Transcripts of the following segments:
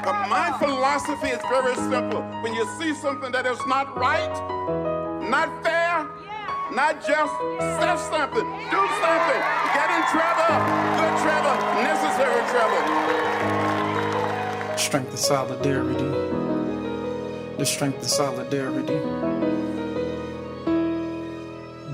But my philosophy is very simple. When you see something that is not right, not fair, not just, say something, do something, get in trouble, good trouble, necessary trouble. Strength and solidarity. The strength and solidarity.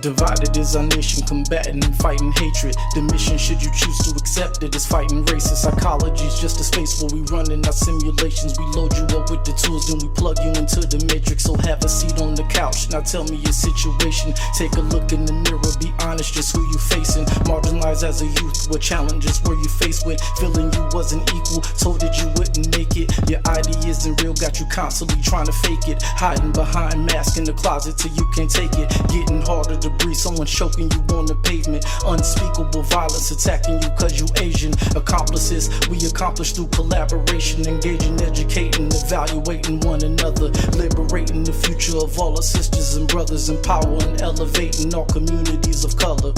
Divided is our nation, combating and fighting hatred. The mission, should you choose to accept it, is fighting racist psychology. Is just a space where we run in our simulations. We load you up with the tools, then we plug you into the matrix. So have a seat on the couch, now tell me your situation. Take a look in the mirror, be honest, just who you facing. Marginalized as a youth, what challenges were you faced with? Feeling you wasn't equal, told that you wouldn't make it. Your ID isn't real, got you constantly trying to fake it. Hiding behind mask in the closet till you can't take it. Getting harder to breathe, someone choking you on the pavement. Unspeakable violence attacking you cause you Asian. Accomplices we accomplish through collaboration, engaging, educating, evaluating one another, liberating the future of all our sisters and brothers, empowering, elevating all communities of color.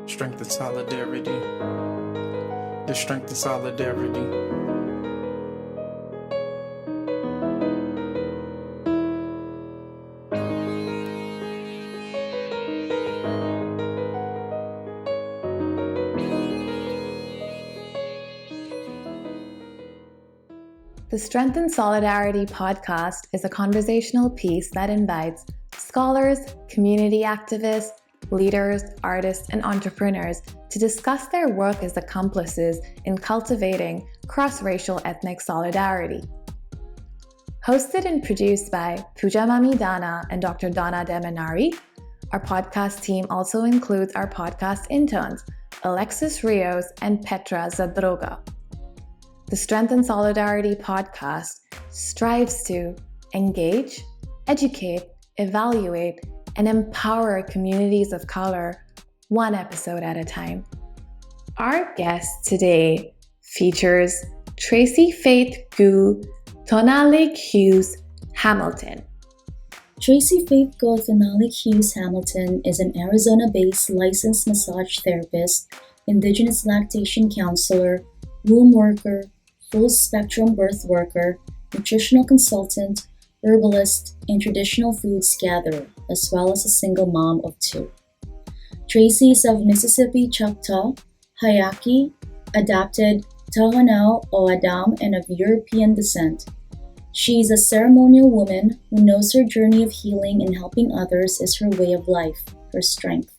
Strength and solidarity. The strength and solidarity. The Strength and Solidarity podcast is a conversational piece that invites scholars, community activists, leaders, artists, and entrepreneurs to discuss their work as accomplices in cultivating cross-racial ethnic solidarity. Hosted and produced by Pooja Mami Dana and Dr. Dana Demanari, our podcast team also includes our podcast interns, Alexis Rios and Petra Zadroga. The Strength and Solidarity podcast strives to engage, educate, evaluate, and empower communities of color one episode at a time. Our guest today features Traci Faith Guw Thonalig Hughes Hamilton. Traci Faith Guw Thonalig Hughes Hamilton is an Arizona-based licensed massage therapist, Indigenous lactation counselor, womb worker, full-spectrum birth worker, nutritional consultant, herbalist, and traditional foods gatherer, as well as a single mom of two. Traci is of Mississippi Choctaw, Hayaki, adapted Tohono O'odham, and of European descent. She is a ceremonial woman who knows her journey of healing and helping others is her way of life, her strength.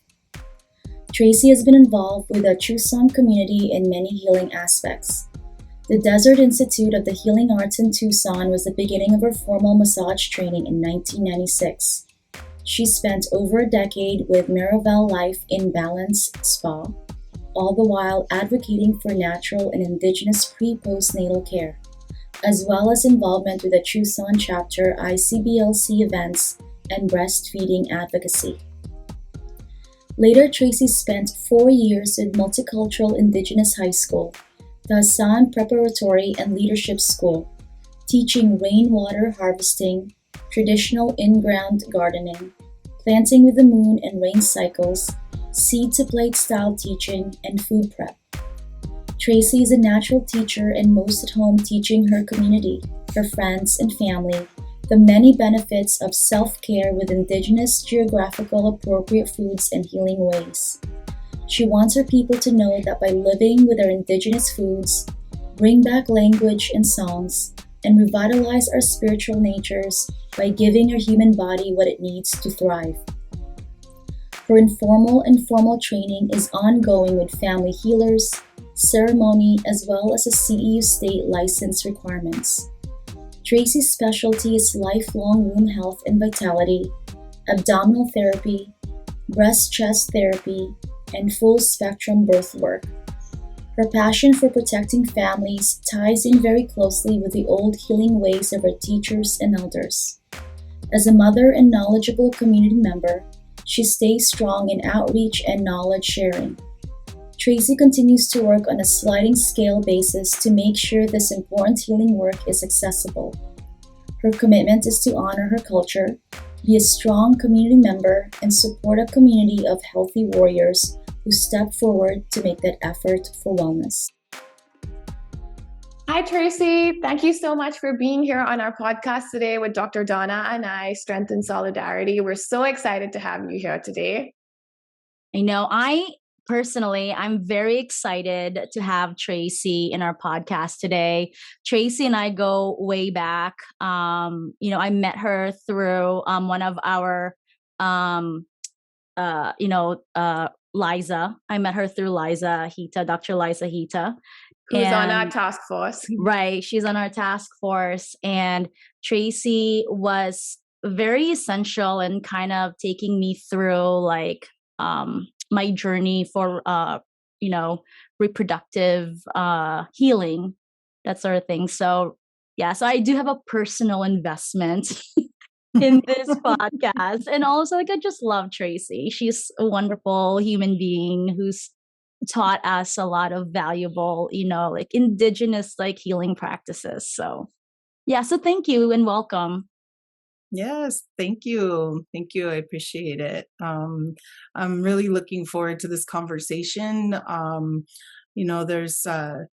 Traci has been involved with the Chukson community in many healing aspects. The Desert Institute of the Healing Arts in Tucson was the beginning of her formal massage training in 1996. She spent over a decade with Miraval Life in Balance Spa, all the while advocating for natural and Indigenous pre-post-natal care, as well as involvement with the Tucson chapter ICBLC events and breastfeeding advocacy. Later, Traci spent 4 years with Multicultural Indigenous High School, the Hassan Preparatory and Leadership School, teaching rainwater harvesting, traditional in-ground gardening, planting with the moon and rain cycles, seed-to-plate style teaching, and food prep. Traci is a natural teacher and most at home teaching her community, her friends and family, the many benefits of self-care with Indigenous geographical appropriate foods and healing ways. She wants her people to know that by living with our Indigenous foods, bring back language and songs, and revitalize our spiritual natures by giving our human body what it needs to thrive. Her informal and formal training is ongoing with family healers, ceremony, as well as the CEU state license requirements. Traci's specialty is lifelong womb health and vitality, abdominal therapy, breast-chest therapy, and full-spectrum birth work. Her passion for protecting families ties in very closely with the old healing ways of her teachers and elders. As a mother and knowledgeable community member, she stays strong in outreach and knowledge sharing. Traci continues to work on a sliding scale basis to make sure this important healing work is accessible. Her commitment is to honor her culture, be a strong community member, and support a community of healthy warriors who step forward to make that effort for wellness. Hi, Traci. Thank you so much for being here on our podcast today with Dr. Donna and I, Strength and Solidarity. We're so excited to have you here today. I know I'm very excited to have Traci in our podcast today. Traci and I go way back. I met her through one of our, Liza. I met her through Liza Hita, Dr. Liza Hita. Who's on our task force. Right. She's on our task force. And Traci was very essential in kind of taking me through my journey for reproductive healing, that sort of thing. So so I do have a personal investment in this podcast. And also I just love Traci. She's a wonderful human being who's taught us a lot of valuable, indigenous healing practices. So so thank you and welcome. Yes, thank you. Thank you. I appreciate it. I'm really looking forward to this conversation. There's so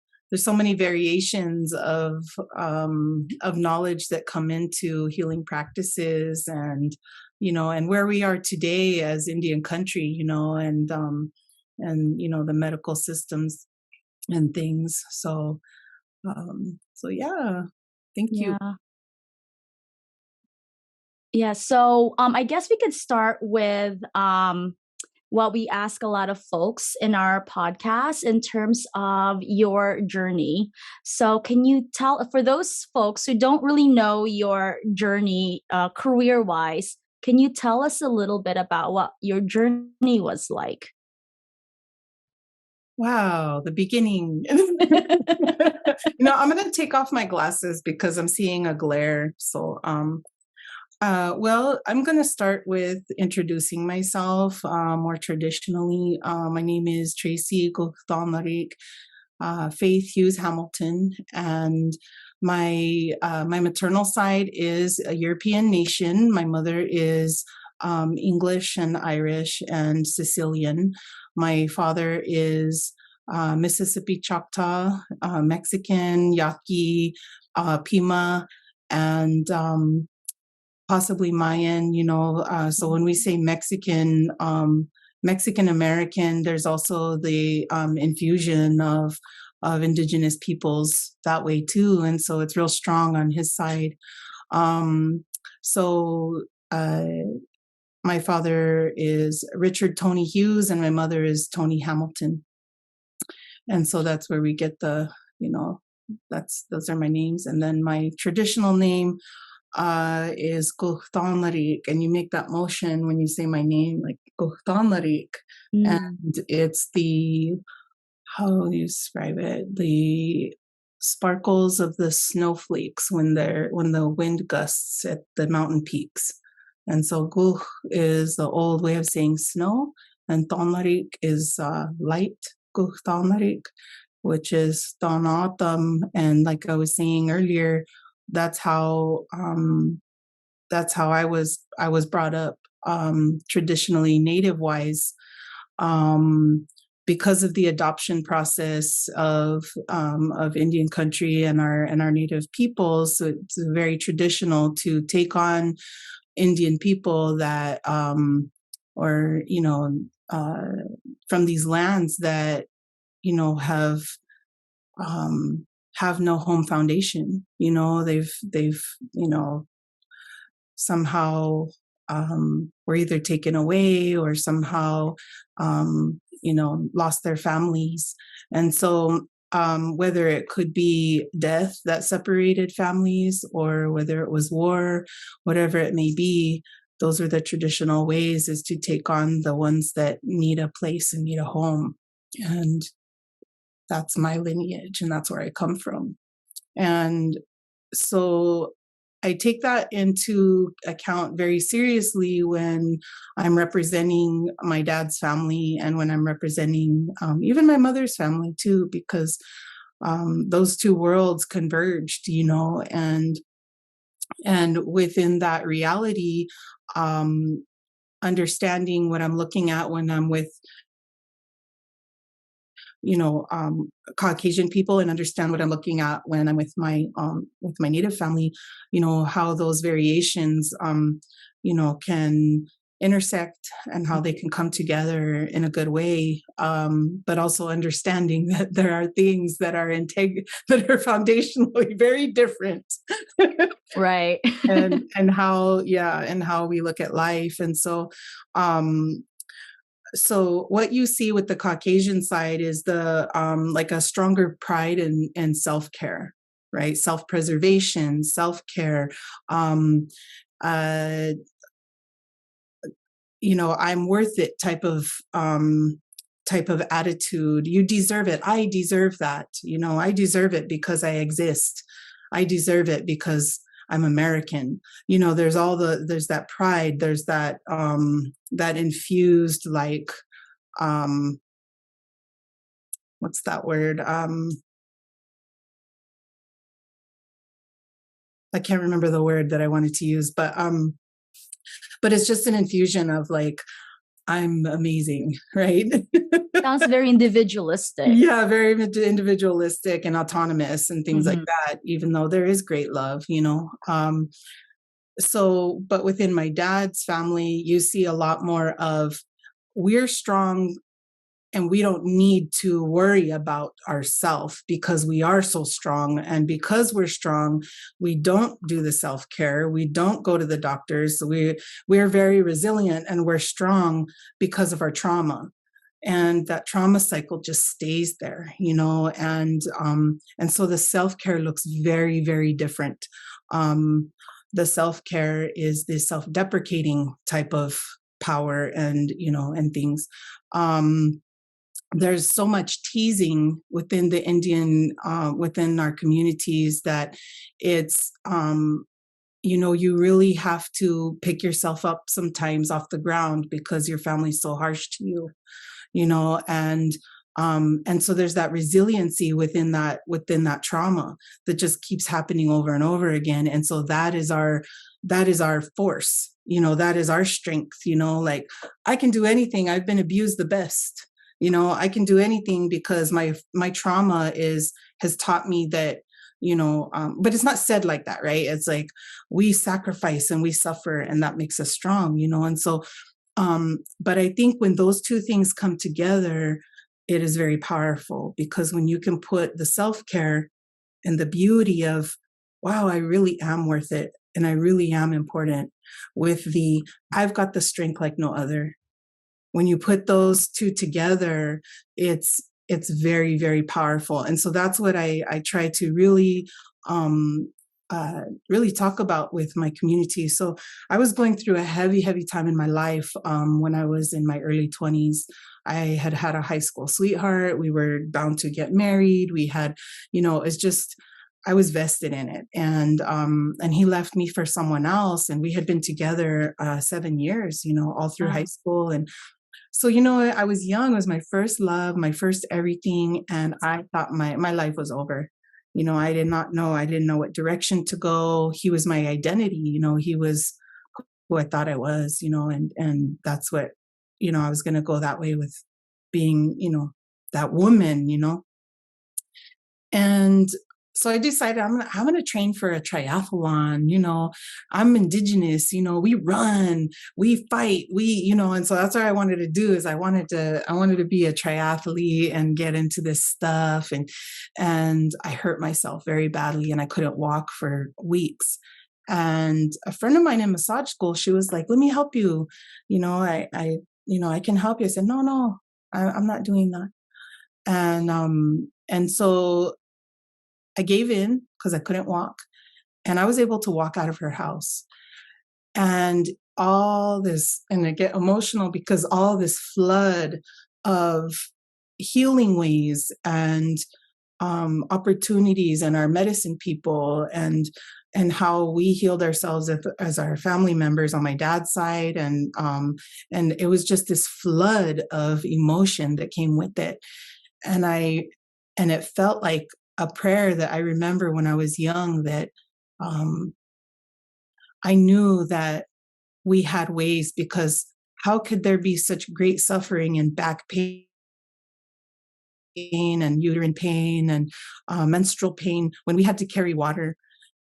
many variations of knowledge that come into healing practices, and where we are today as Indian country, and the medical systems and things. So thank you. Yeah, so I guess we could start with what we ask a lot of folks in our podcast in terms of your journey. So can you tell, for those folks who don't really know your journey career-wise, can you tell us a little bit about what your journey was like? Wow, the beginning. I'm going to take off my glasses because I'm seeing a glare. So, well, I'm going to start with introducing myself more traditionally. My name is Traci Guw Thonalig Faith Hughes Hamilton, and my maternal side is a European nation. My mother is English and Irish and Sicilian. My father is Mississippi Choctaw, Mexican, Yaqui, Pima, and possibly Mayan, so when we say Mexican American, there's also the infusion of indigenous peoples that way too. And so it's real strong on his side. My father is Richard Tony Hughes and my mother is Tony Hamilton. And so that's where we get those are my names. And then my traditional name is Guw Thonalig, and you make that motion when you say my name, like Guw Thonalig, and it's how do you describe it? The sparkles of the snowflakes when the wind gusts at the mountain peaks. And so Guw is the old way of saying snow, and Thonalig is light, Guw Thonalig, which is dawn autumn. And like I was saying earlier, that's how I was brought up, traditionally native wise, because of the adoption process of Indian country and our native peoples. So it's very traditional to take on Indian people that from these lands that have no home foundation. They've somehow were either taken away or somehow lost their families. And so whether it could be death that separated families or whether it was war, whatever it may be, those are the traditional ways, is to take on the ones that need a place and need a home. And that's my lineage, and that's where I come from. And so I take that into account very seriously when I'm representing my dad's family and when I'm representing even my mother's family too, because those two worlds converged, and within that reality, understanding what I'm looking at when I'm with Caucasian people and understand what I'm looking at when I'm with my Native family, how those variations, can intersect and how they can come together in a good way, but also understanding that there are things that are that are foundationally very different. Right. and how we look at life. And so what you see with the Caucasian side is the like a stronger pride and self-care, right? Self-preservation, self-care. I'm worth it type of attitude. You deserve it. I deserve that. I deserve it because I exist. I deserve it because I'm American. There's that pride. There's that infused, like, what's that word? I can't remember the word that I wanted to use, but it's just an infusion of like, I'm amazing, right? Sounds very individualistic. Yeah, very individualistic and autonomous and things like that, even though there is great love, but within my dad's family, you see a lot more of, we're strong and we don't need to worry about ourselves because we are so strong. And because we're strong, we don't do the self-care. We don't go to the doctors. We're very resilient and we're strong because of our trauma. And that trauma cycle just stays there, and so the self-care looks very, very different. The self-care is the self-deprecating type of power and things. There's so much teasing within the Indian, within our communities, that it's, you really have to pick yourself up sometimes off the ground because your family's so harsh to you, and so there's that resiliency within that trauma that just keeps happening over and over again. And so that is our force, that is our strength, like, I can do anything. I've been abused the best. I can do anything because my trauma has taught me that, but it's not said like that, right? It's like we sacrifice and we suffer and that makes us strong, and so, but I think when those two things come together, it is very powerful, because when you can put the self-care and the beauty of, wow, I really am worth it and I really am important, with the, I've got the strength like no other. When you put those two together, it's very, very powerful. And so that's what I try to really, really talk about with my community. So I was going through a heavy, heavy time in my life when I was in my early 20s. I had a high school sweetheart. We were bound to get married. We had, it's just, I was vested in it. And he left me for someone else. And we had been together 7 years, all through high school. And so, I was young. It was my first love, my first everything. And I thought my life was over. I did not know. I didn't know what direction to go. He was my identity. He was who I thought I was, and that's what, I was going to go that way with being, that woman, And so I decided I'm going to train for a triathlon. I'm Indigenous, we run, we fight, and so that's what I wanted to do. Is I wanted to be a triathlete and get into this stuff. And I hurt myself very badly and I couldn't walk for weeks. And a friend of mine in massage school, she was like, let me help you. I can help you. I said, no, I'm not doing that. And so I gave in because I couldn't walk, and I was able to walk out of her house. And all this, and I get emotional because all this flood of healing ways and opportunities, and our medicine people, and how we healed ourselves as our family members on my dad's side, and it was just this flood of emotion that came with it, and it felt like a prayer that I remember when I was young, that I knew that we had ways, because how could there be such great suffering and back pain pain and uterine pain and menstrual pain, when we had to carry water,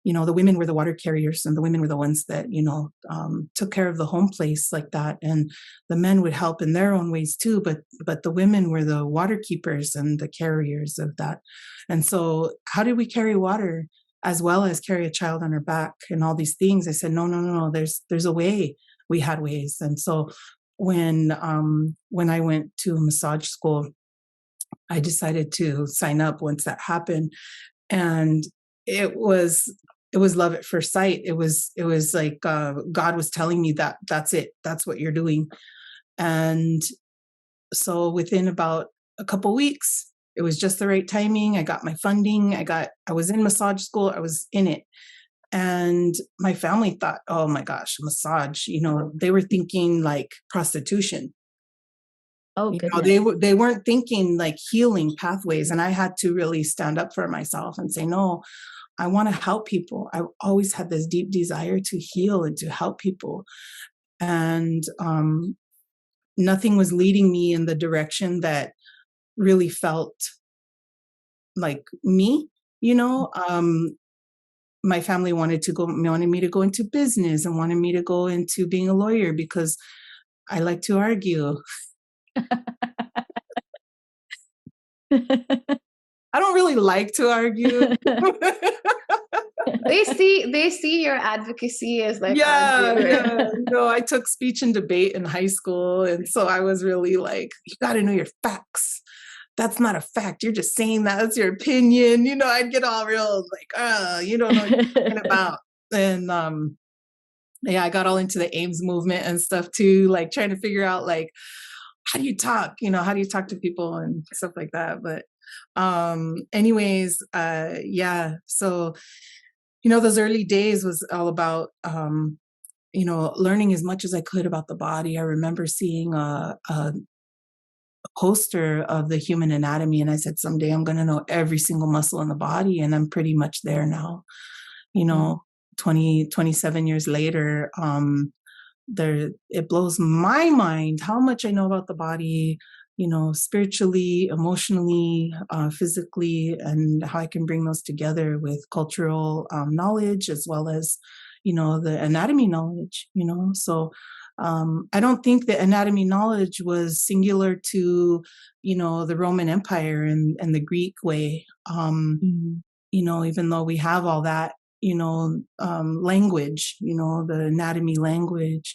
the women were the water carriers, and the women were the ones that, took care of the home place like that. And the men would help in their own ways too, but the women were the water keepers and the carriers of that. And so how did we carry water as well as carry a child on our back and all these things? I said, no, there's a way. We had ways. And so when I went to massage school, I decided to sign up once that happened. And it was love at first sight. It was like God was telling me that that's it. That's what you're doing. And so within about a couple weeks, it was just the right timing. I got my funding. I was in massage school. I was in it. And my family thought, oh my gosh, massage, they were thinking like prostitution. Oh, goodness. They weren't thinking like healing pathways. And I had to really stand up for myself and say, no, I want to help people. I've always had this deep desire to heal and to help people. And nothing was leading me in the direction that really felt like me, my family wanted me to go into business and wanted me to go into being a lawyer because I like to argue. I don't really like to argue. They see your advocacy as like I took speech and debate in high school, and so I was really like, you got to know your facts. That's not a fact. You're just saying that. That's your opinion. I'd get all real like, you don't know what you're talking about. And I got all into the Ames movement and stuff too, like trying to figure out like, how do you talk? How do you talk to people and stuff like that? But anyways, so those early days was all about learning as much as I could about the body. I remember seeing a poster of the human anatomy, and I said, someday I'm going to know every single muscle in the body, and I'm pretty much there now. 27 years later, it blows my mind how much I know about the body, spiritually, emotionally, physically, and how I can bring those together with cultural knowledge as well as, the anatomy knowledge, So I don't think that anatomy knowledge was singular to, the Roman Empire and the Greek way, even though we have all that, language, the anatomy language,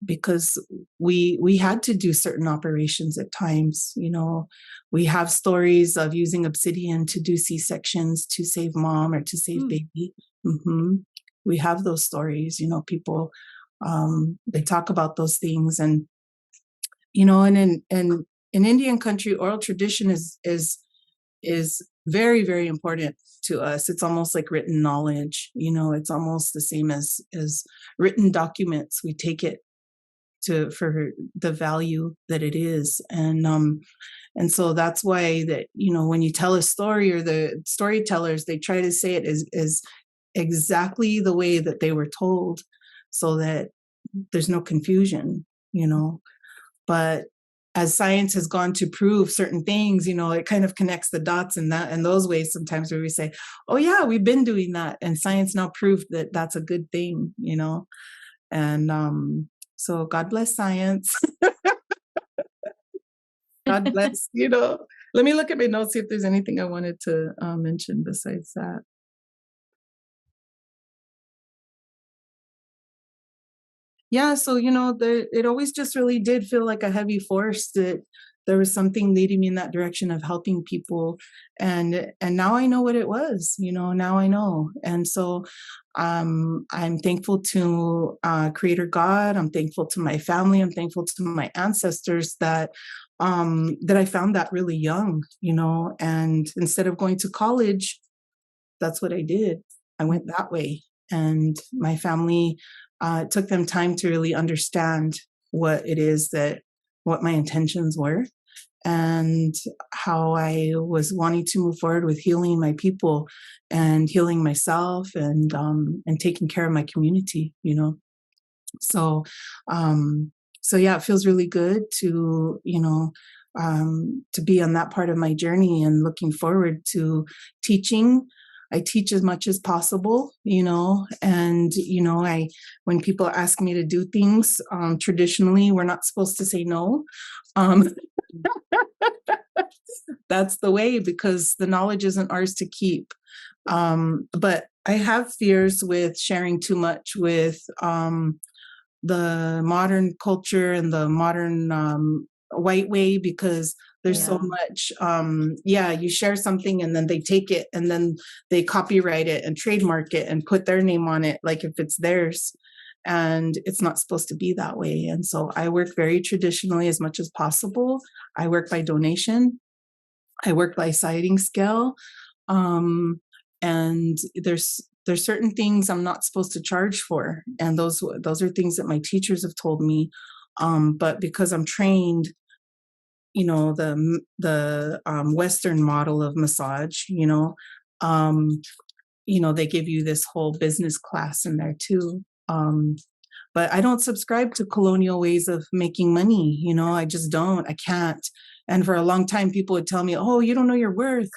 because we had to do certain operations at times. We have stories of using obsidian to do C-sections to save mom or to save baby. We have those stories, people, they talk about those things. And, and in Indian country, oral tradition is very, very important to us. It's almost like written knowledge, it's almost the same as written documents. We take it for the value that it is. And so that's why that, when you tell a story, or the storytellers, they try to say it as exactly the way that they were told, so that there's no confusion, but as science has gone to prove certain things, it kind of connects the dots in those ways sometimes, where we say, oh yeah, we've been doing that, and science now proved that that's a good thing, and so God bless science. God bless, let me look at my notes, see if there's anything I wanted to mention besides that. Yeah, so, it always just really did feel like a heavy force, that there was something leading me in that direction of helping people. And now I know what it was, now I know. And so I'm thankful to Creator God. I'm thankful to my family. I'm thankful to my ancestors that I found that really young, and instead of going to college, that's what I did. I went that way. And my family, it took them time to really understand what my intentions were, and how I was wanting to move forward with healing my people and healing myself, and taking care of my community, So yeah, it feels really good to, to be on that part of my journey, and looking forward to teaching. I teach as much as possible, and, when people ask me to do things, traditionally, we're not supposed to say no. That's the way, because the knowledge isn't ours to keep. But I have fears with sharing too much with the modern culture and the modern white way, because there's so much, you share something and then they take it and then they copyright it and trademark it and put their name on it, like if it's theirs. And it's not supposed to be that way. And so I work very traditionally as much as possible. I work by donation. I work by sliding scale. And there's certain things I'm not supposed to charge for. And those are things that my teachers have told me. But because I'm trained, the Western model of massage, they give you this whole business class in there too. But I don't subscribe to colonial ways of making money. I just don't. I can't. And for a long time, people would tell me, "Oh, you don't know your worth.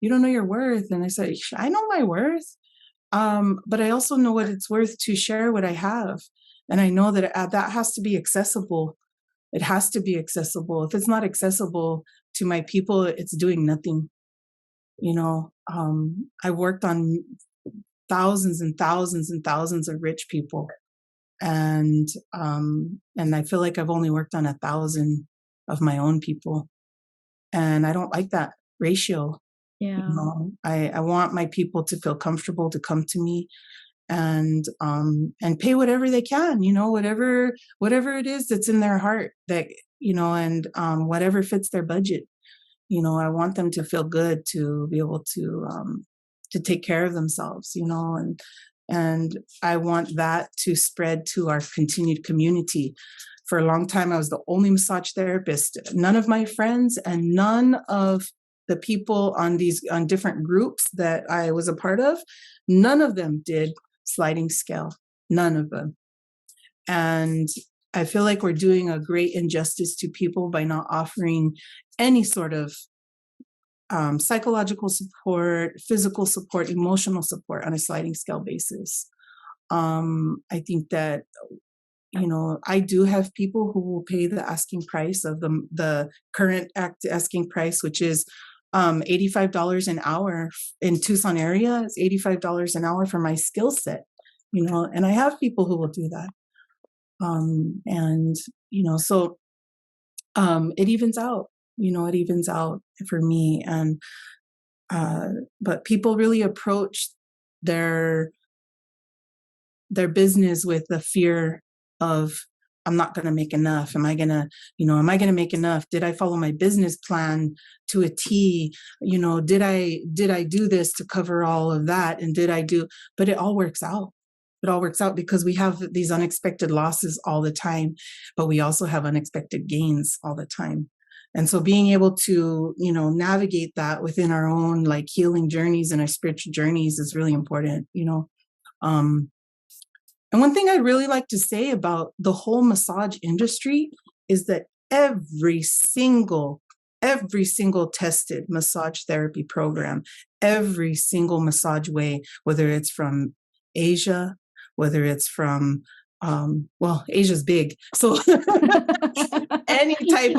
You don't know your worth." And I said, "I know my worth. But I also know what it's worth to share what I have. And I know that that has to be accessible. It has to be accessible. If it's not accessible to my people, it's doing nothing." I worked on thousands and thousands and thousands of rich people. And I feel like I've only worked on 1,000 of my own people. And I don't like that ratio. Yeah. I want my people to feel comfortable to come to me and pay whatever they can, whatever it is that's in their heart, that, and whatever fits their budget. I want them to feel good, to be able to take care of themselves, and I want that to spread to our continued community. For a long time, I was the only massage therapist. None of my friends and none of the people on different groups that I was a part of, none of them did sliding scale. None of them. And I feel like we're doing a great injustice to people by not offering any sort of psychological support, physical support, emotional support on a sliding scale basis. I think that, I do have people who will pay the asking price of the current asking price, which is $85 an hour in Tucson area. It's $85 an hour for my skill set, and I have people who will do that. So it evens out. It evens out for me. And, but people really approach their business with the fear of, I'm not going to make enough. Am I going to make enough? Did I follow my business plan to a T? Did I do this to cover all of that? And but it all works out. It all works out because we have these unexpected losses all the time, but we also have unexpected gains all the time. And so being able to, navigate that within our own healing journeys and our spiritual journeys is really important, And one thing I'd really like to say about the whole massage industry is that every single tested massage therapy program, every single massage way, whether it's from Asia, whether it's from Asia's big, so any type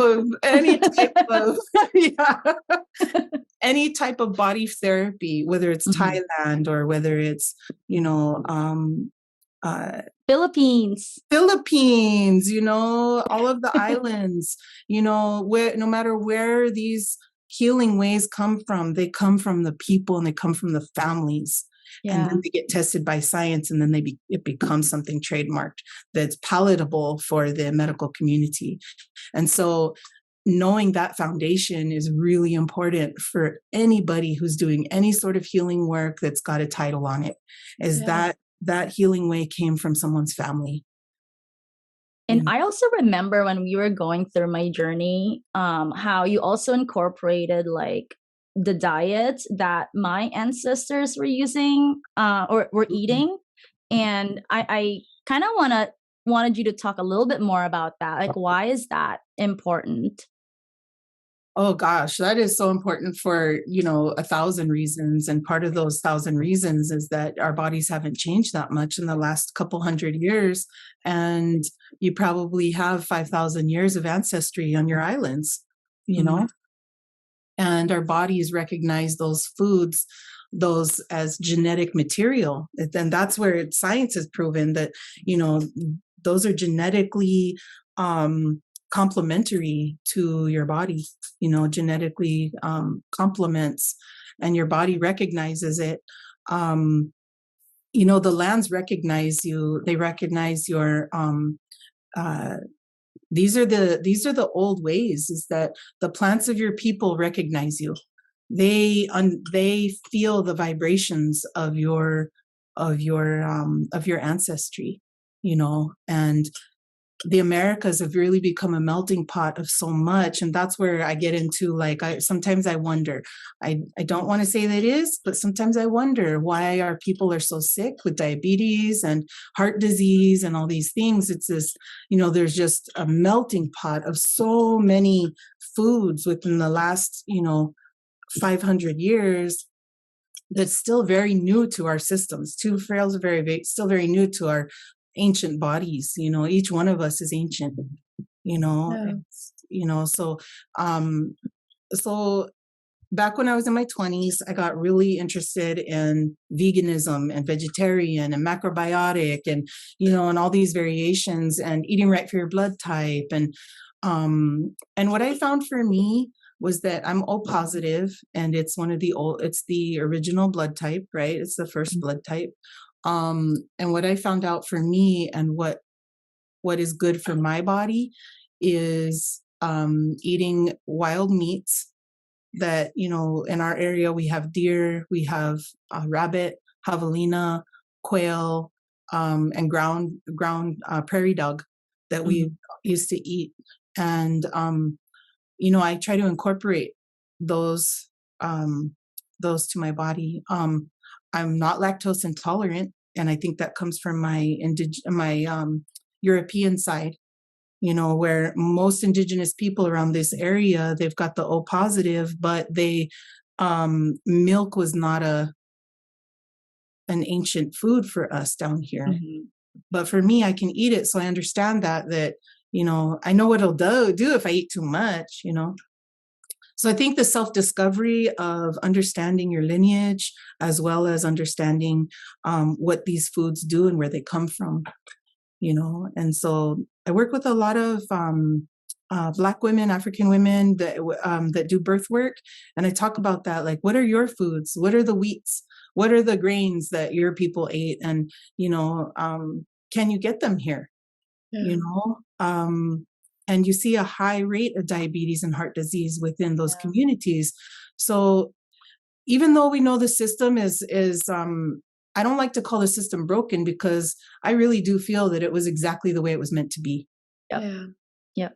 of body therapy, whether it's Thailand or whether it's Philippines, all of the islands, where, no matter where these healing ways come from, they come from the people and they come from the families. Yeah. And then they get tested by science, and then it becomes something trademarked that's palatable for the medical community. And so knowing that foundation is really important for anybody who's doing any sort of healing work that's got a title on it, is that healing way came from someone's family. And I also remember when we were going through my journey, how you also incorporated the diet that my ancestors were using or were eating. And I kind of wanted you to talk a little bit more about that. Why is that important? Oh gosh, that is so important for, 1,000 reasons. And part of those 1,000 reasons is that our bodies haven't changed that much in the last couple hundred years. And you probably have 5,000 years of ancestry on your islands, and our bodies recognize those foods, those as genetic material. Then that's where science has proven that, those are genetically complementary to your body, genetically complements, and your body recognizes it. The lands recognize you. They recognize your these are the old ways, is that the plants of your people recognize you. They feel the vibrations of your ancestry, and the Americas have really become a melting pot of so much. And that's where I get into, like, sometimes I wonder, I don't want to say that it is, but sometimes I wonder why our people are so sick with diabetes and heart disease and all these things. It's this, there's just a melting pot of so many foods within the last, 500 years that's still very new to our systems. Two frails are still very new to our ancient bodies. Each one of us is ancient, so back when I was in my 20s, I got really interested in veganism and vegetarian and macrobiotic and, and all these variations, and eating right for your blood type. And what I found for me was that I'm O positive, and it's it's the original blood type, right? It's the first blood type. And what I found out for me, and what is good for my body, is eating wild meats. That, in our area, we have deer, we have rabbit, javelina, quail, and ground prairie dog that we used to eat. And, I try to incorporate those to my body. I'm not lactose intolerant, and I think that comes from my European side, where most Indigenous people around this area, they've got the O positive, but milk was not an ancient food for us down here. But for me, I can eat it, so I understand that I know what it'll do if I eat too much, So I think the self-discovery of understanding your lineage, as well as understanding what these foods do and where they come from, And so I work with a lot of Black women, African women that do birth work, and I talk about that. Like, what are your foods? What are the wheats? What are the grains that your people ate? And can you get them here? Yeah. And you see a high rate of diabetes and heart disease within those communities. So even though we know the system is I don't like to call the system broken, because I really do feel that it was exactly the way it was meant to be. Yep. Yeah.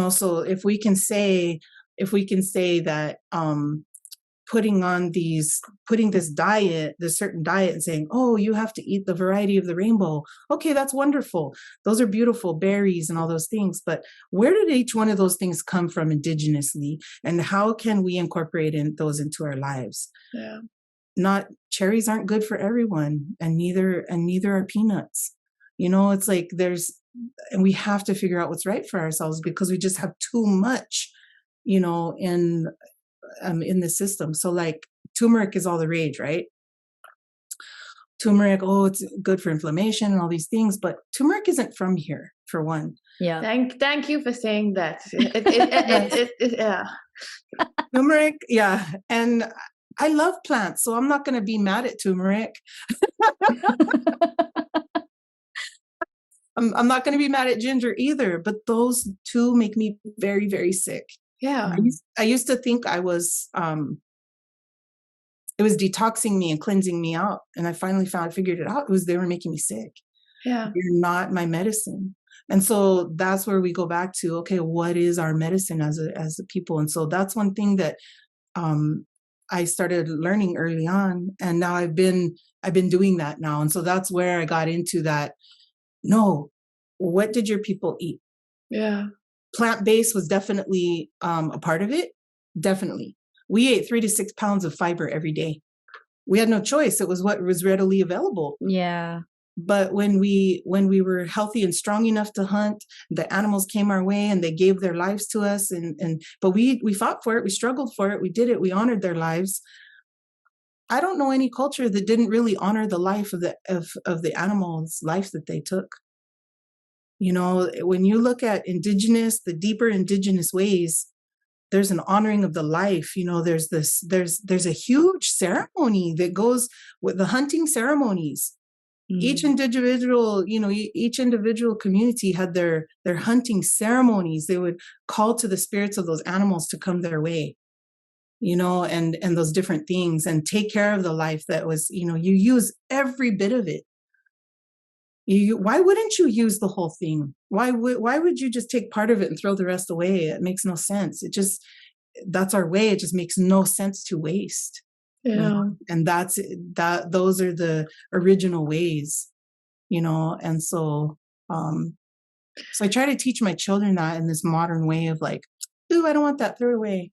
So if we can say that putting this diet, this certain diet, and saying, oh, you have to eat the variety of the rainbow. Okay, that's wonderful. Those are beautiful berries and all those things. But where did each one of those things come from indigenously? And how can we incorporate those into our lives? Yeah. Not cherries aren't good for everyone, and neither are peanuts. It's like and we have to figure out what's right for ourselves, because we just have too much, in the system. So like turmeric is all the rage, right? Turmeric, it's good for inflammation and all these things, but turmeric isn't from here, for one. Yeah. Thank you for saying that. Yeah. Turmeric, yeah. And I love plants, so I'm not going to be mad at turmeric. I'm not going to be mad at ginger either, but those two make me very, very sick. Yeah. I used to think it was detoxing me and cleansing me out. And I finally figured it out. They were making me sick. Yeah. They're not my medicine. And so that's where we go back to, okay, what is our medicine as a people? And so that's one thing that I started learning early on. And now I've been doing that now. And so that's where I got into that. No, what did your people eat? Yeah. Plant-based was definitely a part of it, Definitely. We ate 3 to 6 pounds of fiber every day. We had no choice. It was what was readily available. Yeah. But when we were healthy and strong enough to hunt, the animals came our way and they gave their lives to us. But we fought for it. We struggled for it. We did it. We honored their lives. I don't know any culture that didn't really honor the life of the animals' life that they took. You know, when you look at indigenous, the deeper indigenous ways, there's an honoring of the life. You know, there's a huge ceremony that goes with the hunting ceremonies. Each individual, you know, each individual community had their hunting ceremonies. They would call to the spirits of those animals to come their way, you know, and those different things, and take care of the life that was, you know, you use every bit of it. Why wouldn't you use the whole thing? Why would you just take part of it and throw the rest away? It makes no sense. That's our way. It just makes no sense to waste. Yeah. You know? And those are the original ways, you know. And so I try to teach my children that in this modern way of like, ooh, I don't want that, throw it away,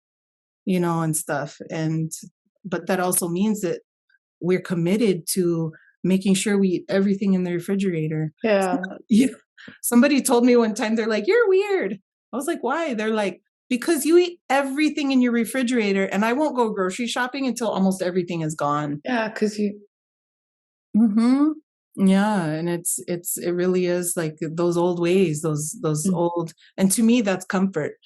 you know, and stuff. But that also means that we're committed to making sure we eat everything in the refrigerator. Yeah. Somebody told me one time, they're like, you're weird. I was like, why? They're like, because you eat everything in your refrigerator, and I won't go grocery shopping until almost everything is gone. Yeah, because you. Yeah, and it really is like those old ways, those old, and to me that's comfort.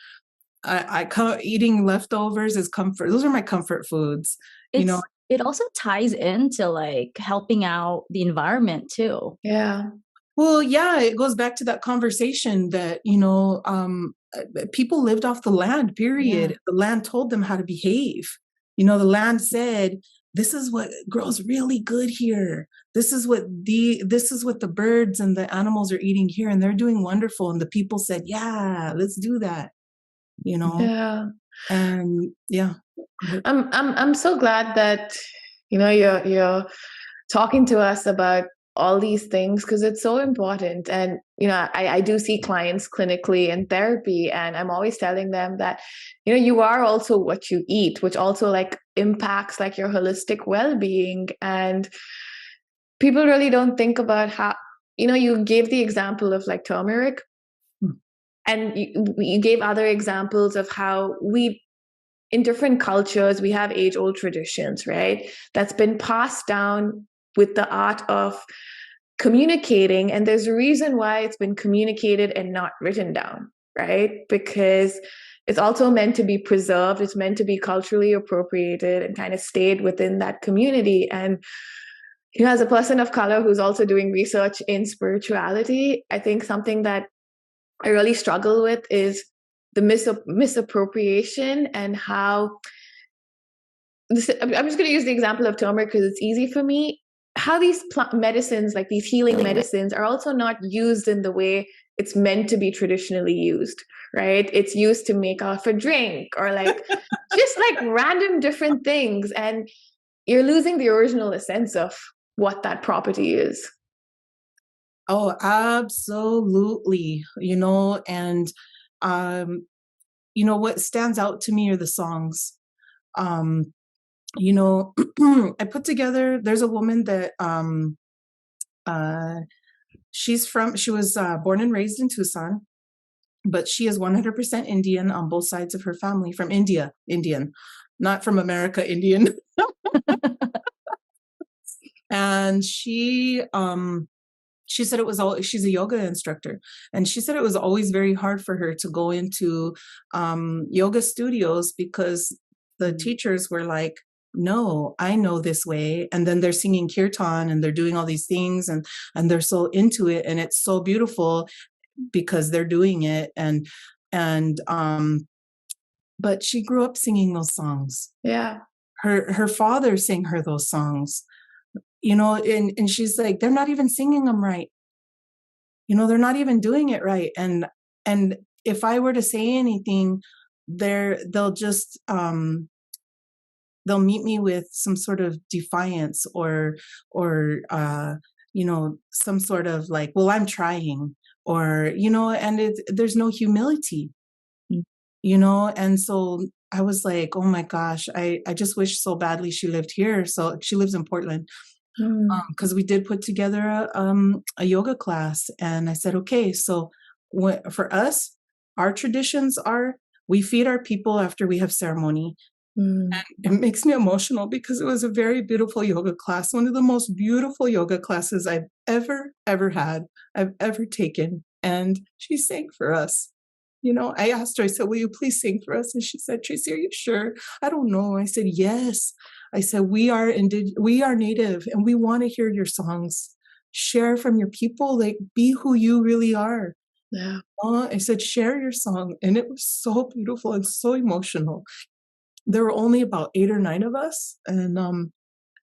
Eating leftovers is comfort. Those are my comfort foods. You know, it also ties into like helping out the environment too. Yeah. Well, yeah, it goes back to that conversation that, you know, people lived off the land, period. Yeah. The land told them how to behave. You know, the land said, this is what grows really good here. This is what the birds and the animals are eating here, and they're doing wonderful. And the people said, yeah, let's do that. You know? Yeah. And yeah. I'm so glad that, you know, you're talking to us about all these things, because it's so important. And, you know, I do see clients clinically in therapy, and I'm always telling them that, you know, you are also what you eat, which also like impacts like your holistic well-being. And people really don't think about how, you know, you gave the example of like turmeric, and you gave other examples of how in different cultures, we have age-old traditions, right? That's been passed down with the art of communicating. And there's a reason why it's been communicated and not written down, right? Because it's also meant to be preserved. It's meant to be culturally appropriated and kind of stayed within that community. And, you know, as a person of color who's also doing research in spirituality, I think something that I really struggle with is the misappropriation, and how I'm just going to use the example of turmeric because it's easy for me. How these medicines, like these healing medicines, are also not used in the way it's meant to be traditionally used, right? It's used to make off a drink or like just like random different things, and you're losing the original essence of what that property is. Oh, absolutely. You know, and you know, what stands out to me are the songs. You know, I put together, there's a woman that she was born and raised in Tucson, but she is 100% Indian on both sides of her family, from India, Indian, not from America, Indian. And she said she's a yoga instructor, and she said it was always very hard for her to go into yoga studios because the teachers were like, no, I know this way. And then they're singing kirtan and they're doing all these things, and they're so into it, and it's so beautiful because they're doing it. But she grew up singing those songs. Yeah. Her father sang her those songs. You know, and she's like, they're not even singing them right. You know, they're not even doing it right. And if I were to say anything, they'll just, they'll meet me with some sort of defiance or, you know, some sort of like, well, I'm trying, or, you know, and there's no humility, you know? And so I was like, oh my gosh, I just wish so badly she lived here. So she lives in Portland. Because we did put together a yoga class, and I said, okay, so for us, our traditions are we feed our people after we have ceremony. And it makes me emotional because it was a very beautiful yoga class, one of the most beautiful yoga classes I've ever had, I've ever taken. And she sang for us. You know, I asked her, I said, will you please sing for us? And she said, Traci, are you sure? I don't know. I said, yes. I said, we are Native, and we want to hear your songs. Share from your people, like be who you really are. Yeah. I said, share your song. And it was so beautiful and so emotional. There were only about 8 or 9 of us.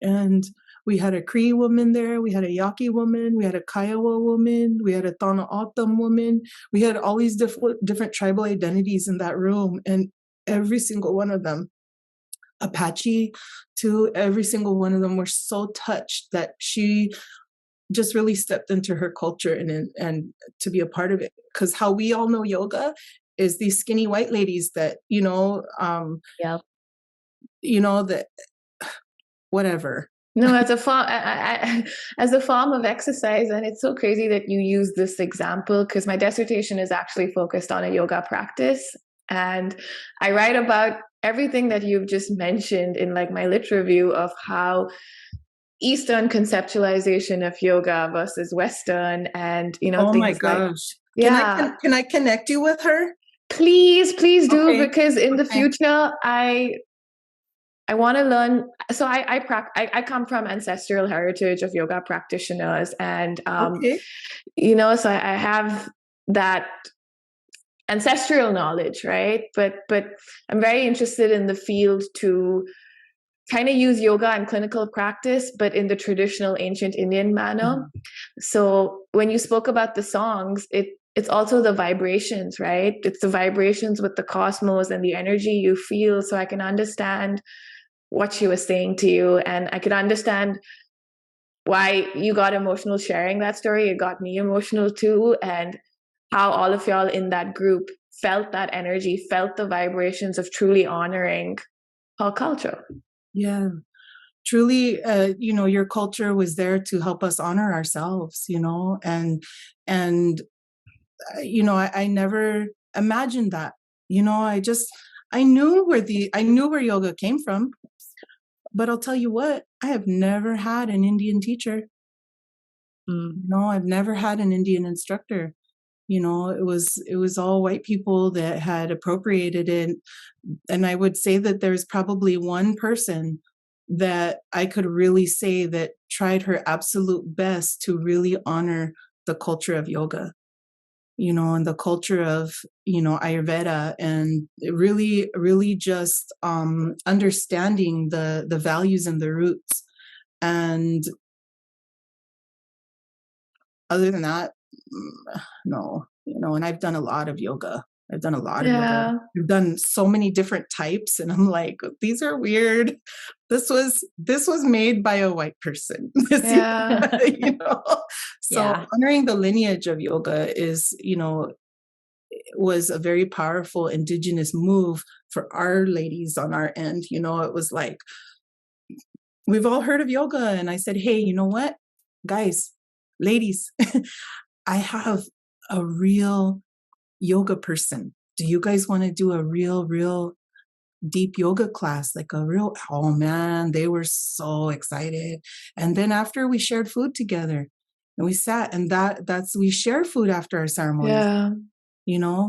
And we had a Cree woman there. We had a Yaqui woman. We had a Kiowa woman. We had a Tohono O'odham woman. We had all these different tribal identities in that room. And every single one of them, Apache too, every single one of them were so touched that she just really stepped into her culture and to be a part of it. Because how we all know yoga is these skinny white ladies that, that whatever. No, as a form, as a form of exercise, and it's so crazy that you use this example because my dissertation is actually focused on a yoga practice, and I write about everything that you've just mentioned in like my lit review of how Eastern conceptualization of yoga versus Western, and oh things my like gosh, can I connect you with her? Please do, okay. Because in the future I want to learn. So I come from ancestral heritage of yoga practitioners, and so I have that ancestral knowledge, right? But I'm very interested in the field to kind of use yoga in clinical practice, but in the traditional ancient Indian manner. So when you spoke about the songs, it's also the vibrations, right? It's the vibrations with the cosmos and the energy you feel. So I can understand what she was saying to you, and I could understand why you got emotional sharing that story. It got me emotional too, and how all of y'all in that group felt that energy, felt the vibrations of truly honoring our culture. Yeah, truly, your culture was there to help us honor ourselves, and I never imagined that, I knew where yoga came from. But I'll tell you what, I have never had an Indian teacher. No, I've never had an Indian instructor. It was all white people that had appropriated it. And I would say that there's probably one person that I could really say that tried her absolute best to really honor the culture of yoga, and the culture of, Ayurveda, and really, really just understanding the values and the roots. And other than that, no, and I've done a lot of yoga. I've done a lot of yoga. I've done so many different types, and I'm like, these are weird. This was made by a white person. So honoring the lineage of yoga is, was a very powerful Indigenous move for our ladies on our end. It was like, we've all heard of yoga. And I said, hey, you know what, guys, ladies, I have a real yoga person. Do you guys want to do a real deep yoga class? Oh man, they were so excited. And then after, we shared food together, and we sat, and we share food after our ceremonies. Yeah.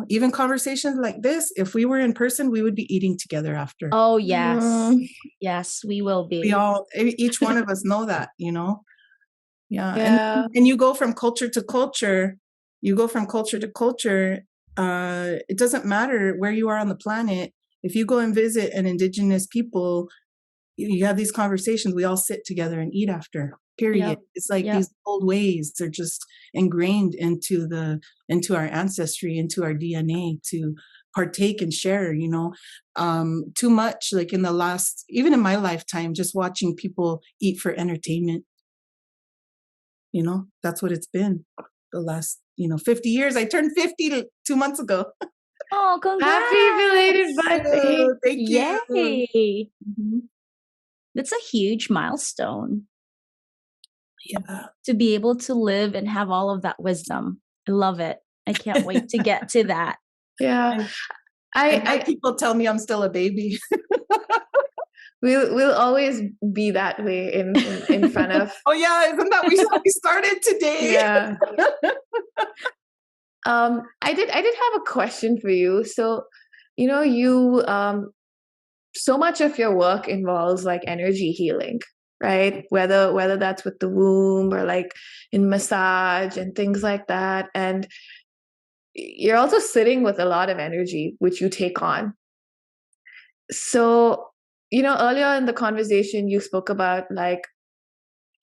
Even conversations like this, if we were in person, we would be eating together after. Oh, yes. Yes, we will be. We all, each one of us know that, Yeah. And you go from culture to culture. It doesn't matter where you are on the planet. If you go and visit an Indigenous people, you have these conversations. We all sit together and eat after. Period. Yep. It's like these old ways, they're just ingrained into our ancestry, into our DNA, to partake and share, too much, like even in my lifetime, just watching people eat for entertainment. That's what it's been the last, 50 years. I turned 50 2 months ago. Oh, Happy belated birthday. Thank you. Yay. Mhm. That's a huge milestone Yeah. to be able to live and have all of that wisdom. I love it. I can't wait to get to that. Yeah. And my people tell me I'm still a baby. We'll always be that way in front of. Oh yeah, isn't that how we started today? Yeah. I did have a question for you. So, you so much of your work involves like energy healing, right? Whether that's with the womb or like in massage and things like that. And you're also sitting with a lot of energy, which you take on. So, earlier in the conversation, you spoke about like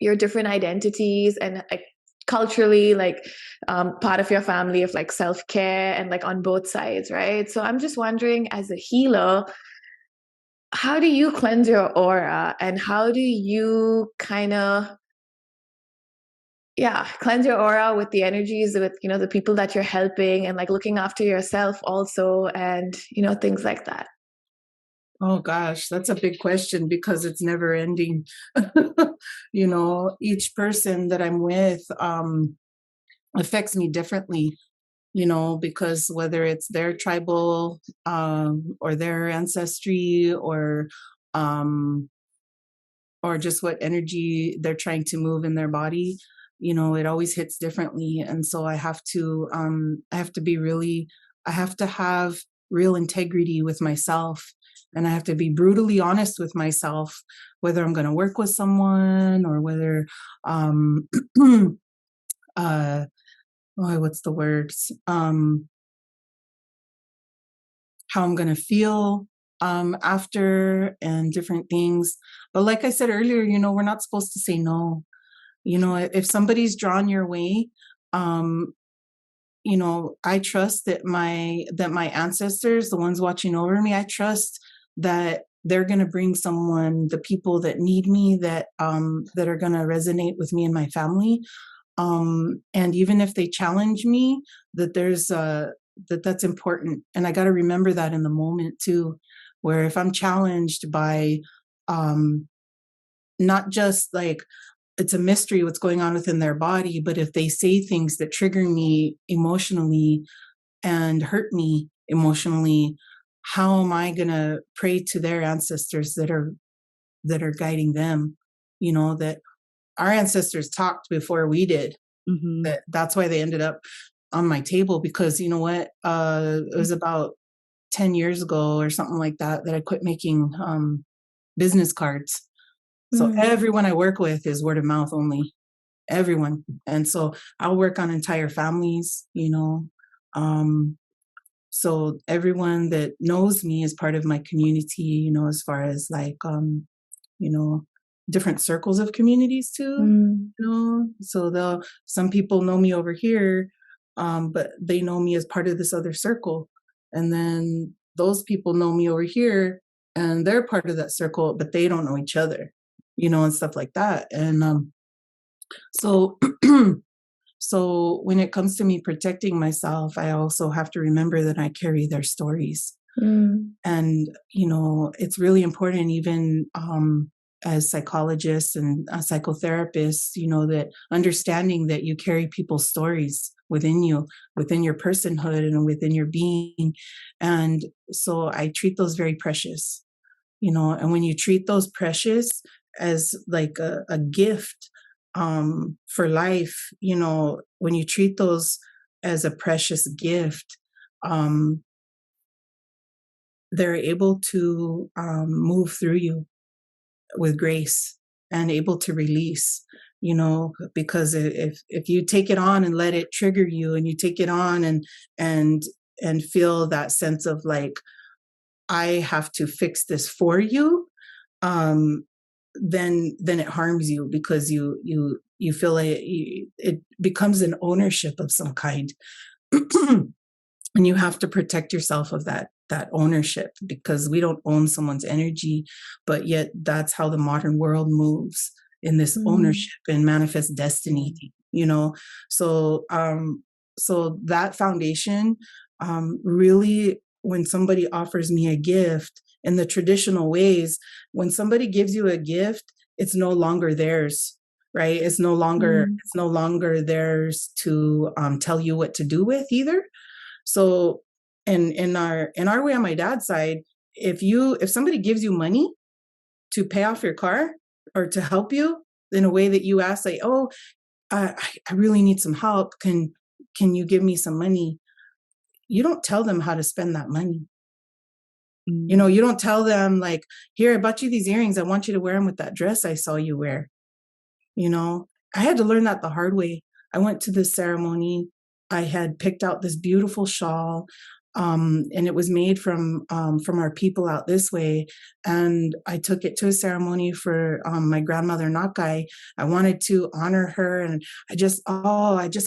your different identities and like culturally, like part of your family of like self-care and like on both sides, right? So I'm just wondering, as a healer, how do you cleanse your aura and how do you kind of cleanse your aura with the energies with the people that you're helping and like looking after yourself also, and things like that? Oh gosh, that's a big question because it's never ending. Each person that I'm with affects me differently, because whether it's their tribal or their ancestry um, or just what energy they're trying to move in their body, it always hits differently. And so I have to have real integrity with myself. And I have to be brutally honest with myself, whether I'm going to work with someone or whether, what's the words? How I'm going to feel after and different things. But like I said earlier, we're not supposed to say no. If somebody's drawn your way, I trust that my ancestors, the ones watching over me, I trust that they're going to bring the people that need me, that are going to resonate with me and my family. And even if they challenge me, that that's important. And I got to remember that in the moment too, where if I'm challenged by, not just like, it's a mystery what's going on within their body, but if they say things that trigger me emotionally and hurt me emotionally, how am I going to pray to their ancestors that are guiding them? That our ancestors talked before we did. Mm-hmm. That's why they ended up on my table, because you know what? It was about 10 years ago or something like that I quit making business cards. So everyone I work with is word of mouth only, everyone. And so I'll work on entire families, so everyone that knows me is part of my community, as far as like, different circles of communities too, so some people know me over here, but they know me as part of this other circle. And then those people know me over here and they're part of that circle, but they don't know each other, and stuff like that. And so so when it comes to me protecting myself, I also have to remember that I carry their stories. And, it's really important, even as psychologists and psychotherapists, that understanding that you carry people's stories within you, within your personhood and within your being. And so I treat those very precious, and when you treat those precious as like a gift for life, when you treat those as a precious gift, they're able to move through you with grace and able to release, because if you take it on and let it trigger you, and you take it on and feel that sense of like, I have to fix this for you, then it harms you, because you feel like it becomes an ownership of some kind. And you have to protect yourself of that ownership, because we don't own someone's energy, but yet that's how the modern world moves, in this ownership and manifest destiny, so so that foundation really, when somebody offers me a gift in the traditional ways, when somebody gives you a gift, it's no longer theirs, right? It's no longer theirs to tell you what to do with either. So, in our way on my dad's side, if somebody gives you money to pay off your car or to help you in a way that you ask, like, oh, I really need some help. Can you give me some money? You don't tell them how to spend that money. You know, you don't tell them like, here, I bought you these earrings. I want you to wear them with that dress I saw you wear. You know, I had to learn that the hard way. I went to this ceremony. I had picked out this beautiful shawl, and it was made from our people out this way. And I took it to a ceremony for my grandmother Nakai. I wanted to honor her, and I just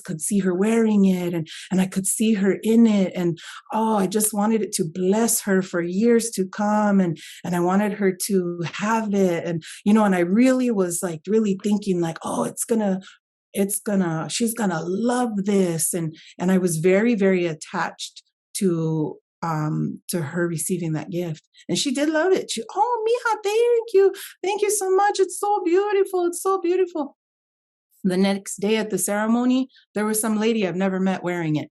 could see her wearing it, and I could see her in it, and I just wanted it to bless her for years to come, and I wanted her to have it, and and I really was like really thinking like, she's gonna love this, and I was very, very attached to her receiving that gift, and she did love it. Mija, thank you so much. It's so beautiful. The next day at the ceremony, there was some lady I've never met wearing it.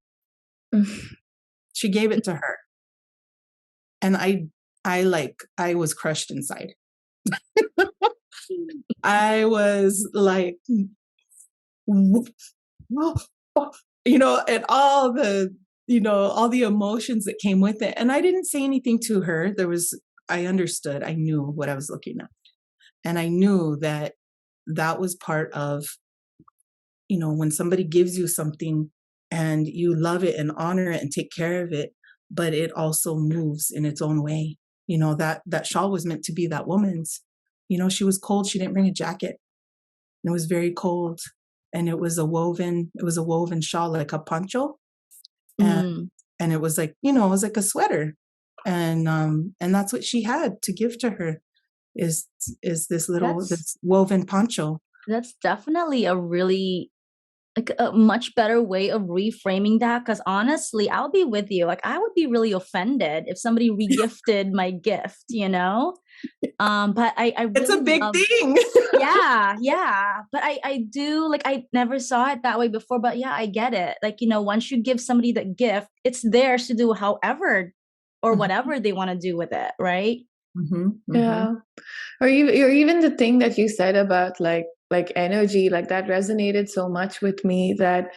She gave it to her, and I was crushed inside. I was like, and all the emotions that came with it. And I didn't say anything to her. I understood. I knew what I was looking at. And I knew that was part of, when somebody gives you something and you love it and honor it and take care of it, but it also moves in its own way. That shawl was meant to be that woman's. She was cold. She didn't bring a jacket. It was very cold. And it was a woven shawl, like a poncho. And it was like, it was like a sweater. And that's what she had to give to her is this woven poncho. That's definitely a really a much better way of reframing that. Because honestly, I'll be with you. Like, I would be really offended if somebody regifted my gift, But I really it's a big thing. yeah. But I do, like, I never saw it that way before. But yeah, I get it. Like, once you give somebody the gift, it's theirs to do however or whatever they want to do with it, right? Yeah. Or even the thing that you said about like energy, like that resonated so much with me that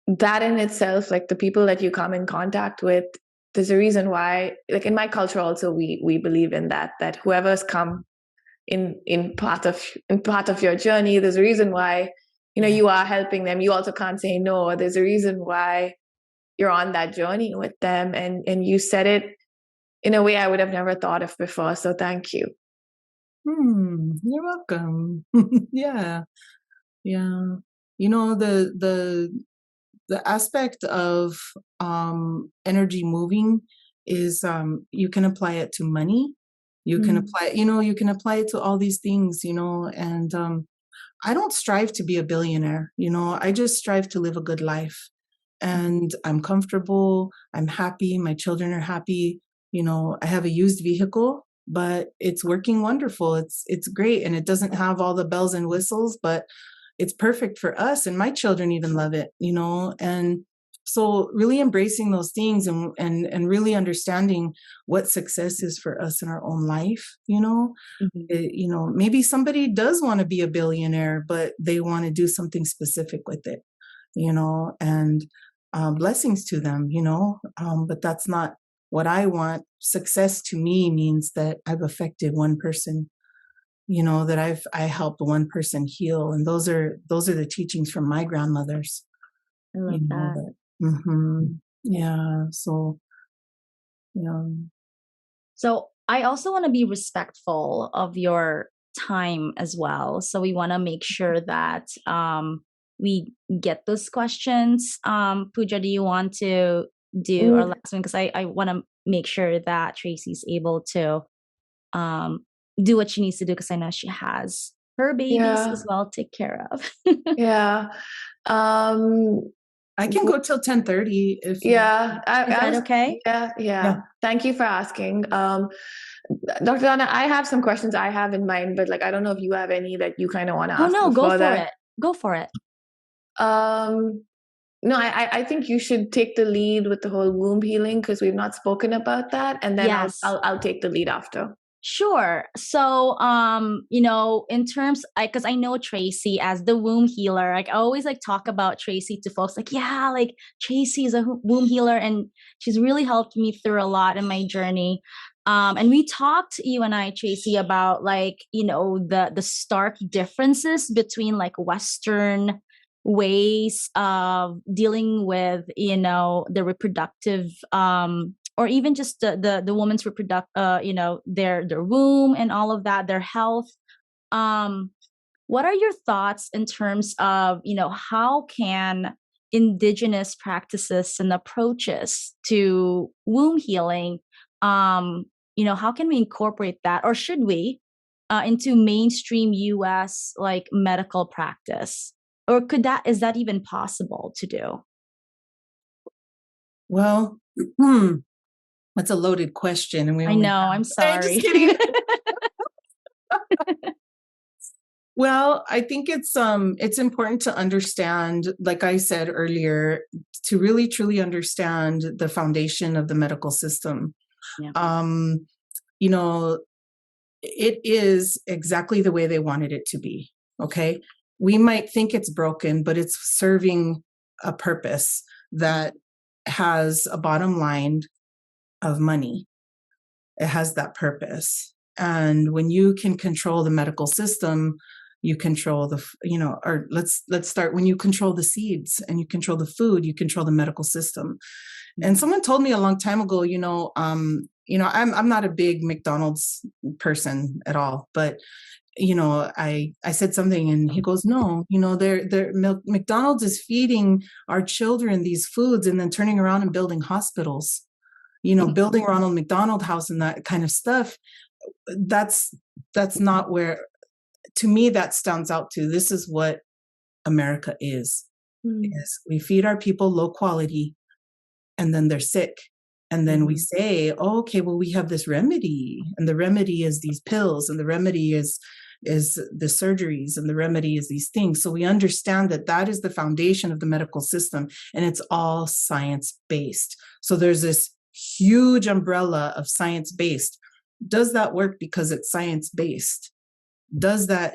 in itself, like the people that you come in contact with, there's a reason why, like in my culture also, we believe in that whoever's come in part of your journey, there's a reason why, you are helping them. You also can't say no. There's a reason why you're on that journey with them. And you said it in a way I would have never thought of before. So thank you. You're welcome. Yeah. The aspect of energy moving is you can apply it to money. You can apply, you can apply it to all these things, and I don't strive to be a billionaire, I just strive to live a good life. And I'm comfortable, I'm happy, my children are happy, I have a used vehicle, but it's working wonderful. It's great. And it doesn't have all the bells and whistles, but it's perfect for us. And my children even love it, and so really embracing those things and really understanding what success is for us in our own life, maybe somebody does want to be a billionaire, but they want to do something specific with it, and blessings to them, but that's not what I want. Success to me means that I've affected one person, that I helped one person heal. And those are the teachings from my grandmothers. I love that. Yeah. So, yeah. So I also want to be respectful of your time as well. So we want to make sure that we get those questions. Pooja, do you want to do our last one? Because I want to make sure that Traci's able to do what she needs to do, because I know she has her babies as well to take care of. Yeah. I can go till 10:30 if Yeah. Is that okay? Yeah. Thank you for asking. Dr. Donna, I have some questions I have in mind, but like I don't know if you have any that you kind of want to Oh ask no, before go for that. it. Go for it. No, I think you should take the lead with the whole womb healing because we've not spoken about that, and then Yes. I'll take the lead after. Sure. So, in terms, because I know Traci as the womb healer, like I always like talk about Traci to folks, like, yeah, like Traci is a womb healer, and she's really helped me through a lot in my journey. And we talked, you and I, Traci, about like, the stark differences between like Western ways of dealing with, the reproductive, or even just the woman's their womb and all of that, their health. What are your thoughts in terms of, how can Indigenous practices and approaches to womb healing, how can we incorporate that, or should we, into mainstream US like medical practice? Or is that even possible to do? Well, that's a loaded question, and I know. I'm sorry. Just kidding. Well, I think it's important to understand, like I said earlier, to really truly understand the foundation of the medical system. Yeah. It is exactly the way they wanted it to be. Okay, we might think it's broken, but it's serving a purpose that has a bottom line of money. It has that purpose. And when you can control the medical system, you control or let's start, when you control the seeds and you control the food, you control the medical system. And someone told me a long time ago, I'm not a big McDonald's person at all, but I said something and he goes, no, McDonald's is feeding our children these foods and then turning around and building hospitals, building Ronald McDonald House and that kind of stuff. That's not where, to me, that stands out to, this is what America is. Is we feed our people low quality and then they're sick. And then we say, oh, okay, well, we have this remedy, and the remedy is these pills, and the remedy is the surgeries, and the remedy is these things. So we understand that is the foundation of the medical system, and it's all science-based. So there's this huge umbrella of science-based. Does that work because it's science-based? Does that,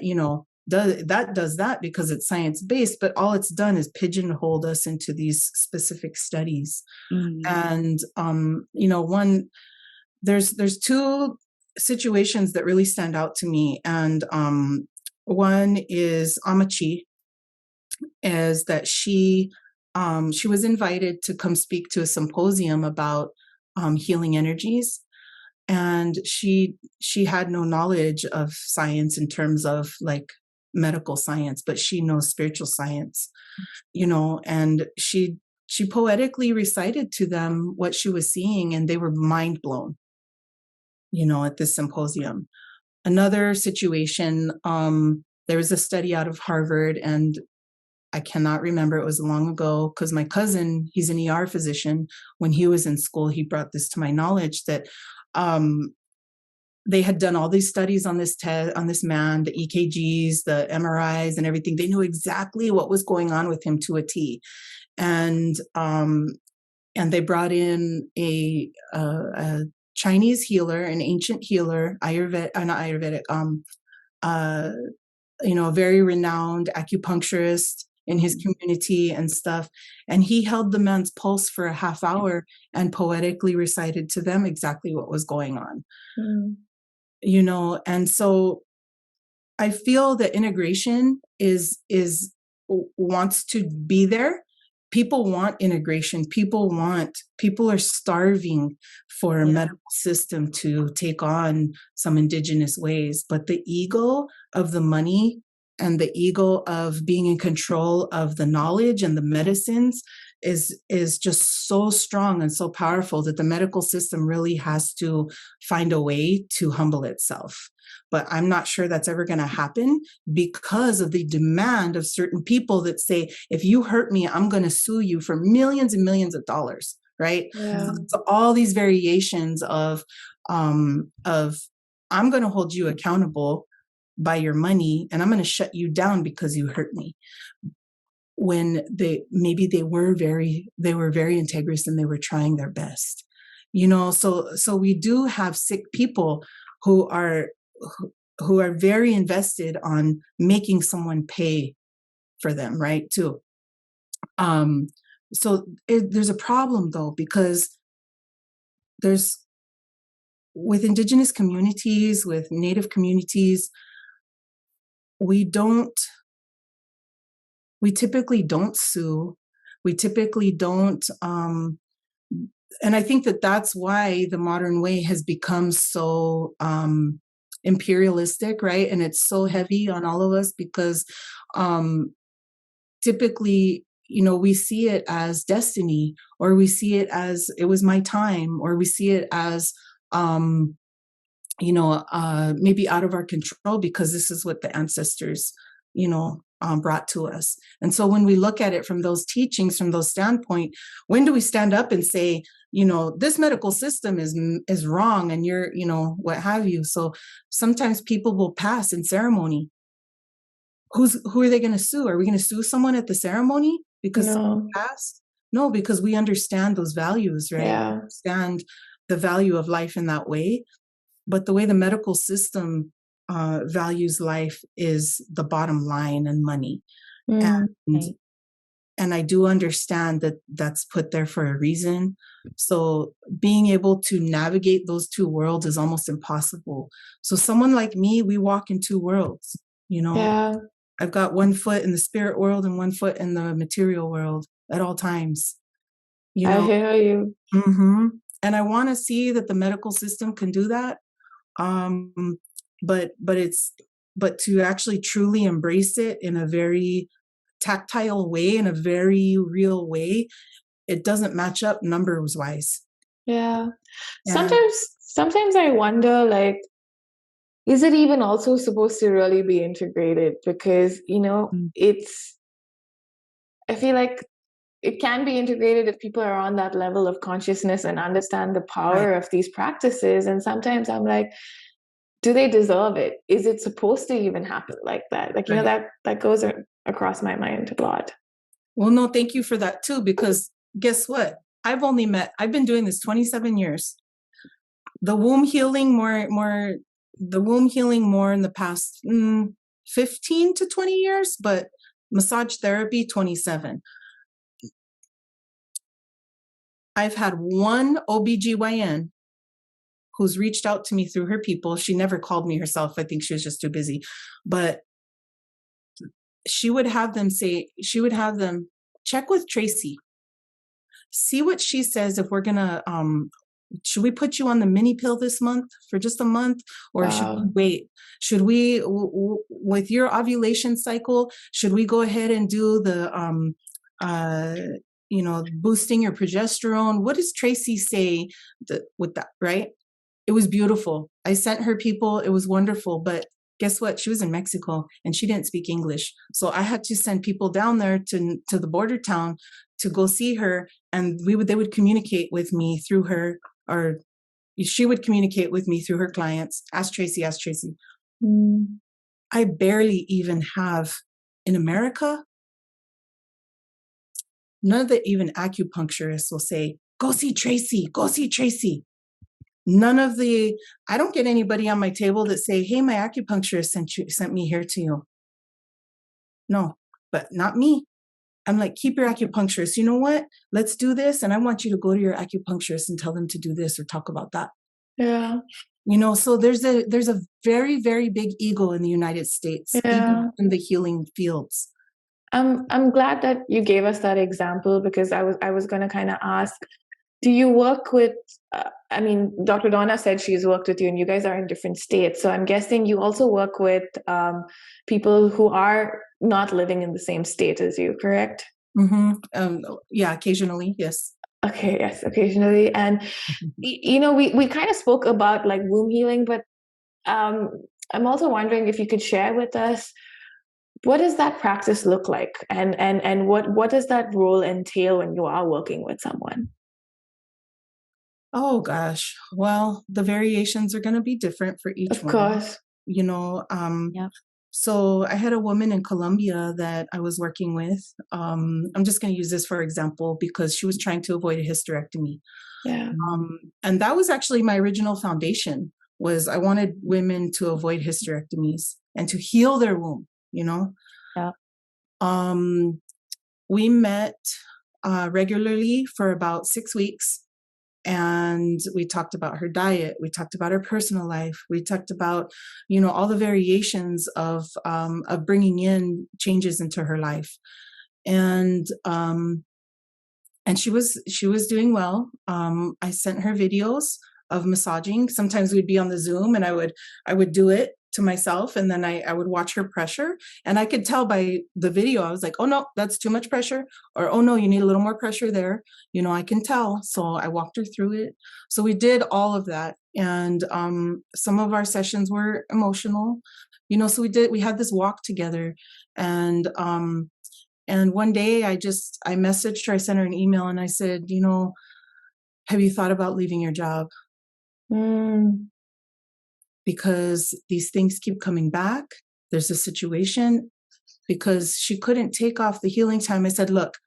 does that because it's science-based, but all it's done is pigeonholed us into these specific studies. And, there's two situations that really stand out to me. And one is Amachi, is that she was invited to come speak to a symposium about healing energies. And she had no knowledge of science in terms of like medical science, but she knows spiritual science, and she poetically recited to them what she was seeing, and they were mind blown, at this symposium. Another situation, there was a study out of Harvard, and I cannot remember, it was long ago, because my cousin, he's an ER physician. When he was in school, he brought this to my knowledge that they had done all these studies on this man, the EKGs, the MRIs, and everything. They knew exactly what was going on with him to a T, and they brought in a Chinese healer, an ancient healer, a very renowned acupuncturist in his community and stuff. And he held the man's pulse for a half hour and poetically recited to them exactly what was going on. And so I feel that integration wants to be there. People want integration. People are starving for a medical system to take on some indigenous ways. But the ego of the money and the ego of being in control of the knowledge and the medicines is just so strong and so powerful that the medical system really has to find a way to humble itself. But I'm not sure that's ever going to happen because of the demand of certain people that say, if you hurt me, I'm going to sue you for millions and millions of dollars, right? Yeah. So all these variations of I'm going to hold you accountable by your money, and I'm going to shut you down because you hurt me. When they were very integrous and they were trying their best, so we do have sick people who are very invested on making someone pay for them, right, too. So there's a problem though, because with Indigenous communities, with Native communities, we typically don't sue. We typically don't, and I think that's why the modern way has become so imperialistic, right? And it's so heavy on all of us because typically, we see it as destiny, or we see it as it was my time, or we see it as maybe out of our control because this is what the ancestors, brought to us. And so when we look at it from those teachings, from those standpoint, when do we stand up and say, this medical system is wrong and you're, what have you? So sometimes people will pass in ceremony. Who are they going to sue? Are we going to sue someone at the ceremony because someone passed? No, because we understand those values, right? Yeah. We understand the value of life in that way. But the way the medical system values life is the bottom line and money. And I do understand that that's put there for a reason. So being able to navigate those two worlds is almost impossible. So someone like me, we walk in two worlds, Yeah. I've got one foot in the spirit world and one foot in the material world at all times. I hear you. Mm-hmm. And I want to see that the medical system can do that. But to actually truly embrace it in a very tactile way, in a very real way, it doesn't match up numbers wise. Yeah. Sometimes I wonder, like, is it even also supposed to really be integrated? Because, I feel like it can be integrated if people are on that level of consciousness and understand the power of these practices. And sometimes I'm like, do they deserve it? Is it supposed to even happen like that? Like, that goes across my mind a lot. Well, no, thank you for that too, because guess what? I've been doing this 27 years. The womb healing more in the past 15 to 20 years, but massage therapy, 27. I've had one OBGYN who's reached out to me through her people. She never called me herself. I think she was just too busy. But she would have them check with Traci. See what she says if we're going to, should we put you on the mini pill this month for just a month? Or should we wait? Should we, with your ovulation cycle, should we go ahead and do the, boosting your progesterone? What does Traci say with that, right? It was beautiful. I sent her people. It was wonderful. But guess what? She was in Mexico and she didn't speak English. So I had to send people down there to the border town to go see her. And they would communicate with me through her, or she would communicate with me through her clients. Ask Traci. I barely even have, in America, none of the even acupuncturists will say, go see Traci. None of I don't get anybody on my table that say, hey, my acupuncturist sent me here to you. No, but not me. I'm like, keep your acupuncturist. You know what? Let's do this. And I want you to go to your acupuncturist and tell them to do this or talk about that. Yeah. So there's a very, very big ego in the United States, even in the healing fields. I'm glad that you gave us that example, because I was going to kind of ask, do you work with, Dr. Donna said she's worked with you and you guys are in different states. So I'm guessing you also work with people who are not living in the same state as you, correct? Yeah, occasionally, yes. Okay, yes, occasionally. And we kind of spoke about like womb healing, but I'm also wondering if you could share with us, what does that practice look like, and what does that role entail when you are working with someone? Oh gosh. Well, the variations are going to be different for each Of one. course. Yep. So I had a woman in Colombia that I was working with. I'm just going to use this for example because she was trying to avoid a hysterectomy. Yeah. And that was actually my original foundation, was I wanted women to avoid hysterectomies and to heal their womb, Yeah. We met regularly for about 6 weeks. And we talked about her diet. We talked about her personal life. We talked about, all the variations of bringing in changes into her life, and she was doing well. I sent her videos of massaging. Sometimes we'd be on the Zoom, and I would do it to myself, and then I would watch her pressure, and I could tell by the video. I was like, oh no, that's too much pressure, or oh no, you need a little more pressure there. I can tell. So I walked her through it. So we did all of that, and some of our sessions were emotional, so we had this walk together, and one day I messaged her, I sent her an email, and I said, have you thought about leaving your job? Because these things keep coming back. There's a situation, because she couldn't take off the healing time. I said, look,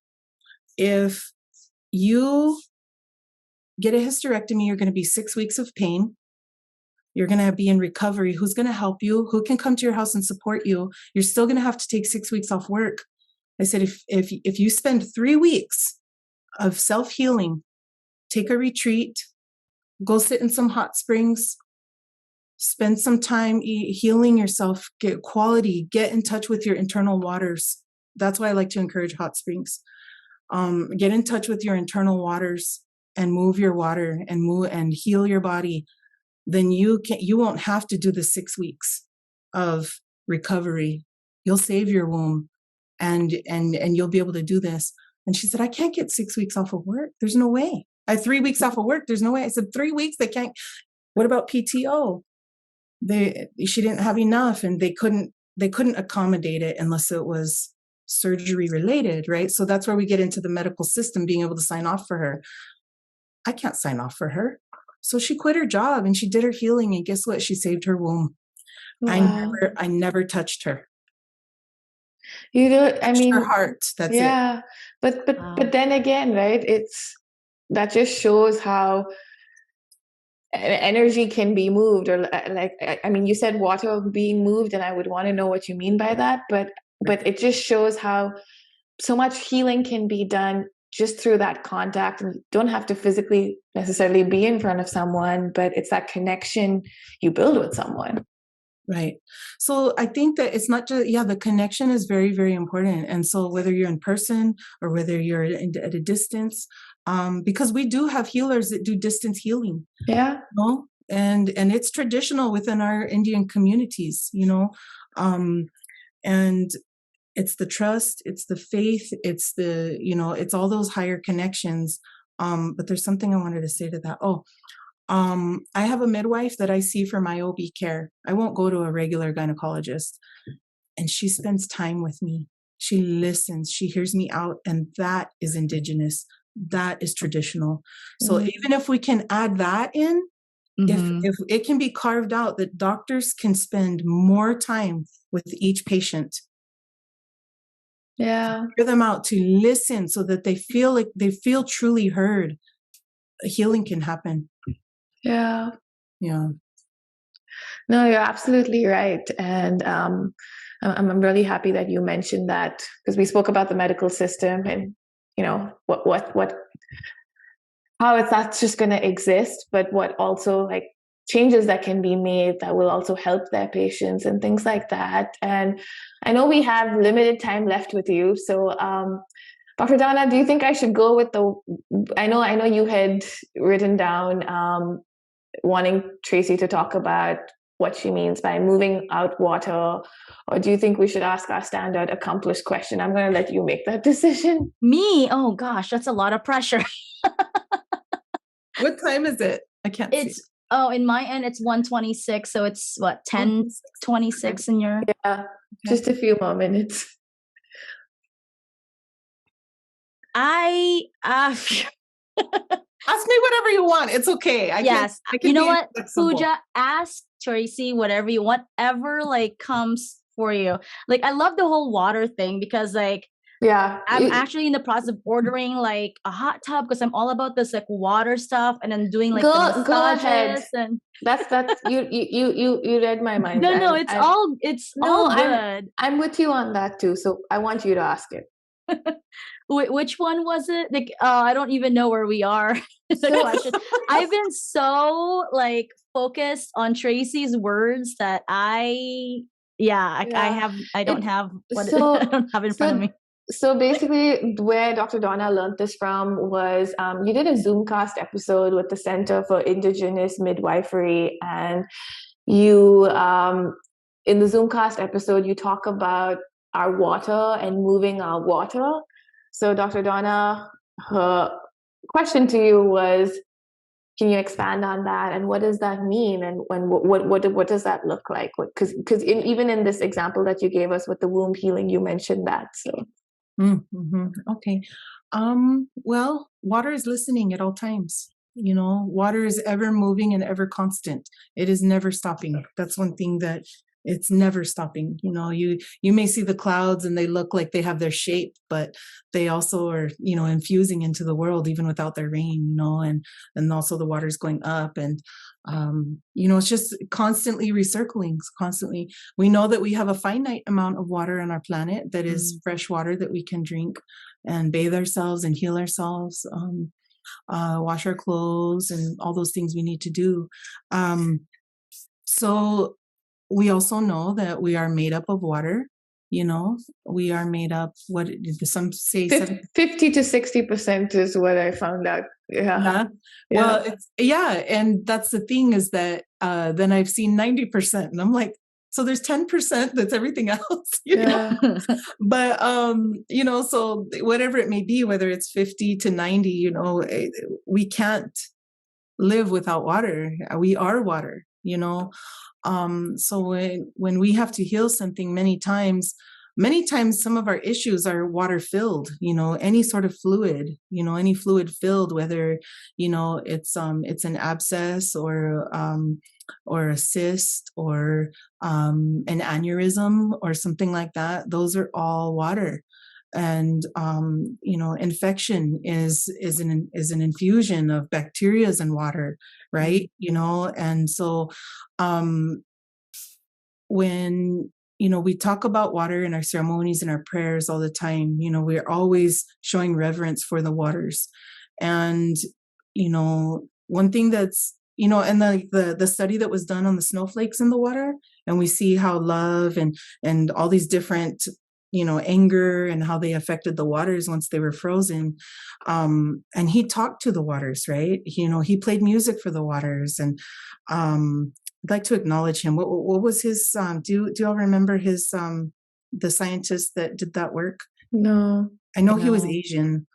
if you get a hysterectomy, you're going to be 6 weeks of pain. You're going to be in recovery. Who's going to help you? Who can come to your house and support you? You're still going to have to take 6 weeks off work. I said, if you spend 3 weeks of self-healing, take a retreat, go sit in some hot springs, spend some time healing yourself, get in touch with your internal waters. That's why I like to encourage hot springs. Get in touch with your internal waters and move your water and heal your body. Then you won't have to do the 6 weeks of recovery. You'll save your womb, and you'll be able to do this. And she said, I can't get 6 weeks off of work. There's no way. I have 3 weeks off of work. There's no way. I said, 3 weeks, they can't. What about PTO? She didn't have enough, and they couldn't accommodate it unless it was surgery related, right? So that's where we get into the medical system being able to sign off for her. I can't sign off for her. So she quit her job and she did her healing, and guess what? She saved her womb. Wow. I never touched her. You know, I mean, her heart. That's it. Yeah, but then again, right? That just shows how energy can be moved, or like, I mean, you said water being moved, and I would want to know what you mean by that. But it just shows how so much healing can be done just through that contact, and you don't have to physically necessarily be in front of someone, but it's that connection you build with someone. Right. So I think that it's not just, the connection is very, very important. And so whether you're in person or whether you're at a distance, because we do have healers that do distance healing. Yeah. And it's traditional within our Indian communities, and it's the trust, it's the faith, it's it's all those higher connections. But there's something I wanted to say to that. I have a midwife that I see for my OB care. I won't go to a regular gynecologist. And she spends time with me. She listens. She hears me out. And that is Indigenous. That is traditional. So even if we can add that in, if it can be carved out that doctors can spend more time with each patient. Yeah. Hear them out, to listen so that they feel truly heard. Healing can happen. Yeah. Yeah. No, you're absolutely right. And I'm really happy that you mentioned that, because we spoke about the medical system and, how it's not just going to exist, but what also like changes that can be made that will also help their patients and things like that. And I know we have limited time left with you. So, Dr. Donna, do you think I should go with I know you had written down wanting Traci to talk about what she means by moving out water? Or do you think we should ask our standard accomplished question? I'm going to let you make that decision. Me? Oh gosh, that's a lot of pressure. What time is it? I can't see. In my end, it's 1:26. So it's what, 10:26 in your? Yeah, just a few more minutes. Ask me whatever you want. It's okay. I can You know what, flexible. Pooja, ask Traci whatever you want, whatever like comes for you. Like, I love the whole water thing because like, I'm actually in the process of ordering like a hot tub because I'm all about this like water stuff, and then doing like the massages. Go ahead. And that's you read my mind. No, it's all good. I'm with you on that too. So I want you to ask it. Which one was it? Like, I don't even know where we are. The question. I've been so like focused on Traci's words that I don't have in front of me. So basically, where Dr. Donna learned this from was you did a Zoomcast episode with the Center for Indigenous Midwifery, and you in the Zoomcast episode you talk about our water and moving our water. So Dr. Donna, her question to you was, can you expand on that, and what does that mean, and what does that look like? Because even in this example that you gave us with the womb healing, you mentioned that. So. Mm-hmm. Okay. Well, water is listening at all times. You know, water is ever moving and ever constant. It is never stopping. That's one thing that it's never stopping. You know, you may see the clouds and they look like they have their shape, but they also are, you know, infusing into the world even without their rain, you know, and also the water's going up, and you know, it's just constantly recircling, constantly. We know that we have a finite amount of water on our planet that is fresh water that we can drink and bathe ourselves and heal ourselves, wash our clothes and all those things we need to do. So we also know that we are made up of water. You know, we are made up, what some say 50 to 60% is what I found out. Yeah. Well, and that's the thing is that then I've seen 90%, and I'm like, so there's 10% that's everything else, you know. But you know, so whatever it may be, whether it's 50 to 90, you know, we can't live without water. We are water, you know. So when we have to heal something, many times some of our issues are water filled, you know, any sort of fluid, you know, any fluid filled, whether, you know, it's an abscess or a cyst or an aneurysm or something like that. Those are all water. And you know, infection is an infusion of bacteria in water, right? You know, and so when, you know, we talk about water in our ceremonies and our prayers all the time, you know, we're always showing reverence for the waters. And you know, one thing that's, you know, and the study that was done on the snowflakes in the water, and we see how love and all these different, you know, anger and how they affected the waters once they were frozen. And he talked to the waters, right? You know, he played music for the waters, and I'd like to acknowledge him. What was his, do y'all remember his, the scientist that did that work? No. I know he was Asian.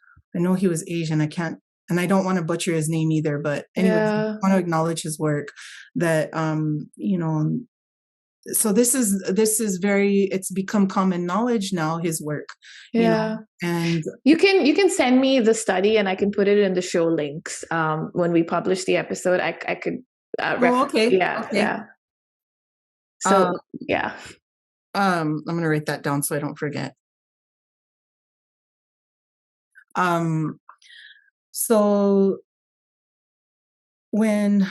I can't, and I don't want to butcher his name either, but anyway, I want to acknowledge his work that, you know, so this is very, it's become common knowledge now, his work. You know, and you can send me the study and I can put it in the show links. When we publish the episode, I could, okay. Yeah. So, I'm going to write that down so I don't forget. So when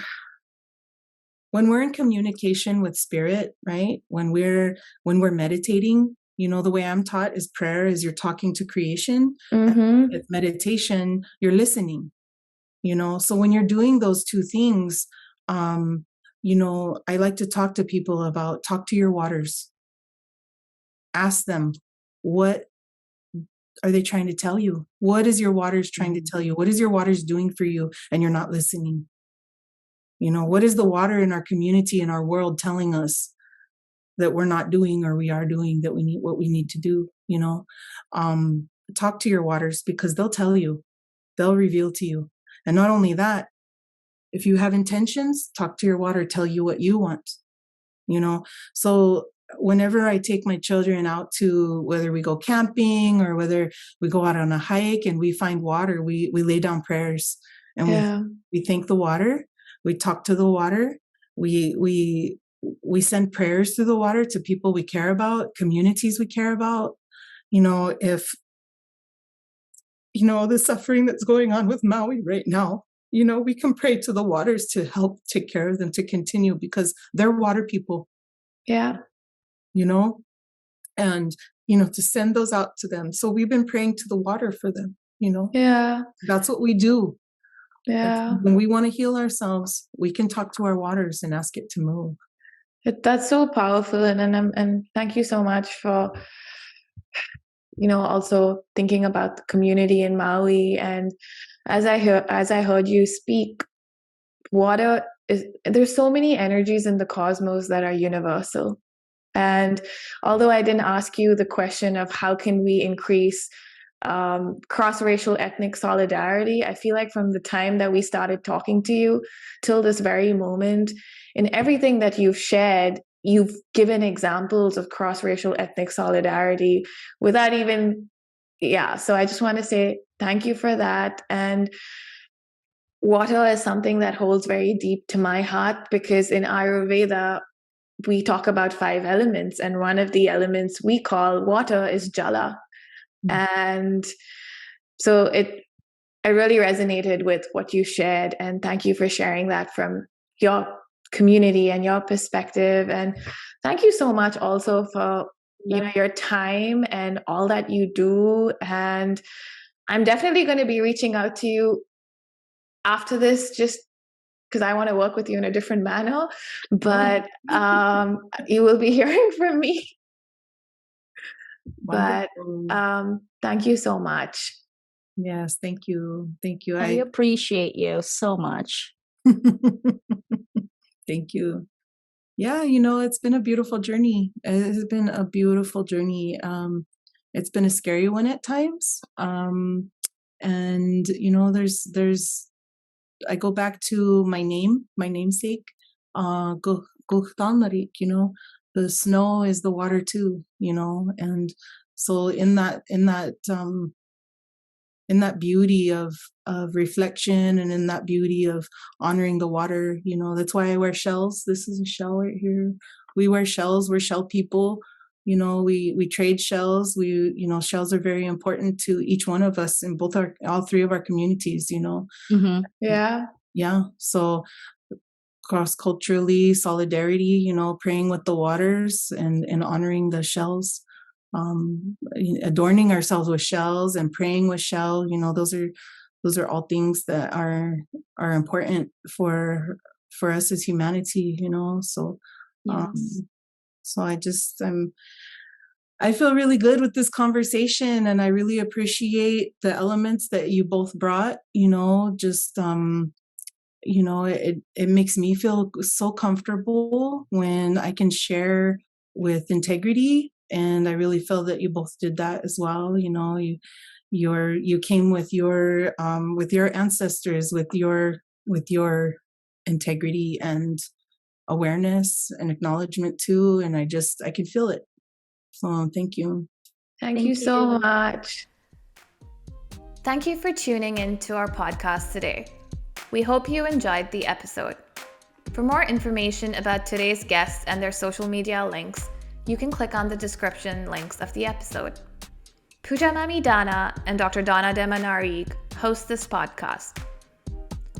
we're in communication with spirit, right? When we're meditating, you know, the way I'm taught is prayer is you're talking to creation. And with meditation, you're listening, you know? So when you're doing those two things, you know, I like to talk to people about, talk to your waters. Ask them, what are they trying to tell you? What is your waters trying to tell you? What is your waters doing for you? And you're not listening. What is the water in our community, in our world, telling us that we're not doing, or we are doing, that we need what we need to do? Talk to your waters, because they'll tell you, they'll reveal to you. And not only that, if you have intentions, talk to your water, tell you what you want. So whenever I take my children out to, whether we go camping or whether we go out on a hike and we find water, we lay down prayers, and we thank the water. We talk to the water. We send prayers through the water to people we care about, communities we care about. If the suffering that's going on with Maui right now, we can pray to the waters to help take care of them, to continue, because they're water people. Yeah. And, to send those out to them. So we've been praying to the water for them, Yeah. That's what we do. Yeah. When we want to heal ourselves, we can talk to our waters and ask it to move. That's so powerful. And thank you so much for, also thinking about the community in Maui. And as I heard you speak, there's so many energies in the cosmos that are universal. And although I didn't ask you the question of how can we increase cross-racial ethnic solidarity, I feel like from the time that we started talking to you till this very moment, in everything that you've shared, you've given examples of cross-racial ethnic solidarity without even, so I just want to say thank you for that. And water is something that holds very deep to my heart, because in Ayurveda, we talk about 5 elements, and one of the elements we call water is jala. And so I really resonated with what you shared, and thank you for sharing that from your community and your perspective. And thank you so much also for your time and all that you do. And I'm definitely going to be reaching out to you after this, just because I want to work with you in a different manner, but you will be hearing from me. But thank you so much. Yes, thank you. Thank you. I appreciate you so much. Thank you. Yeah, it's been a beautiful journey. It's been a beautiful journey. It's been a scary one at times. And there's I go back to my namesake, Guw Thonalig, the snow is the water too, and so in that beauty of reflection, and in that beauty of honoring the water, that's why I wear shells. This is a shell right here. We wear shells. We're shell people. We trade shells. Shells are very important to each one of us in all 3 of our communities, Mm-hmm. Yeah. So cross-culturally, solidarity, praying with the waters and honoring the shells, adorning ourselves with shells and praying with shell, those are all things that are important for us as humanity, so Yes. So I feel really good with this conversation, and I really appreciate the elements that you both brought, it makes me feel so comfortable when I can share with integrity. And I really feel that you both did that as well. You came with your ancestors, with your integrity and awareness and acknowledgement too. And I can feel it. So thank you. Thank you so much. Thank you for tuning in to our podcast today. We hope you enjoyed the episode. For more information about today's guests and their social media links, you can click on the description links of the episode. Puja Mami Dana and Dr. Donna Demanarig host this podcast.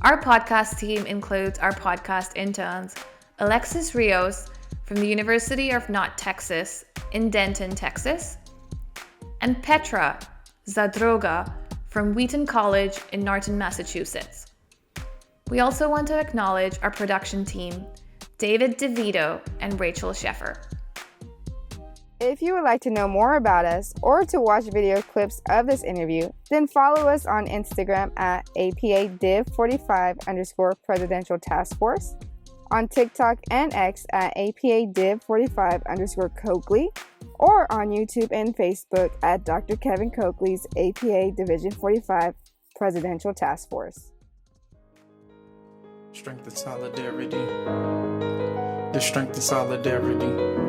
Our podcast team includes our podcast interns, Alexis Rios from the University of North Texas in Denton, Texas, and Petra Zadroga from Wheaton College in Norton, Massachusetts. We also want to acknowledge our production team, David DeVito and Rachel Sheffer. If you would like to know more about us or to watch video clips of this interview, then follow us on Instagram at APA-Div45_Presidential Task Force, on TikTok and X at APA-Div45_Coakley, or on YouTube and Facebook at Dr. Kevin Coakley's APA Division 45 Presidential Task Force. Strength and solidarity. The strength and solidarity.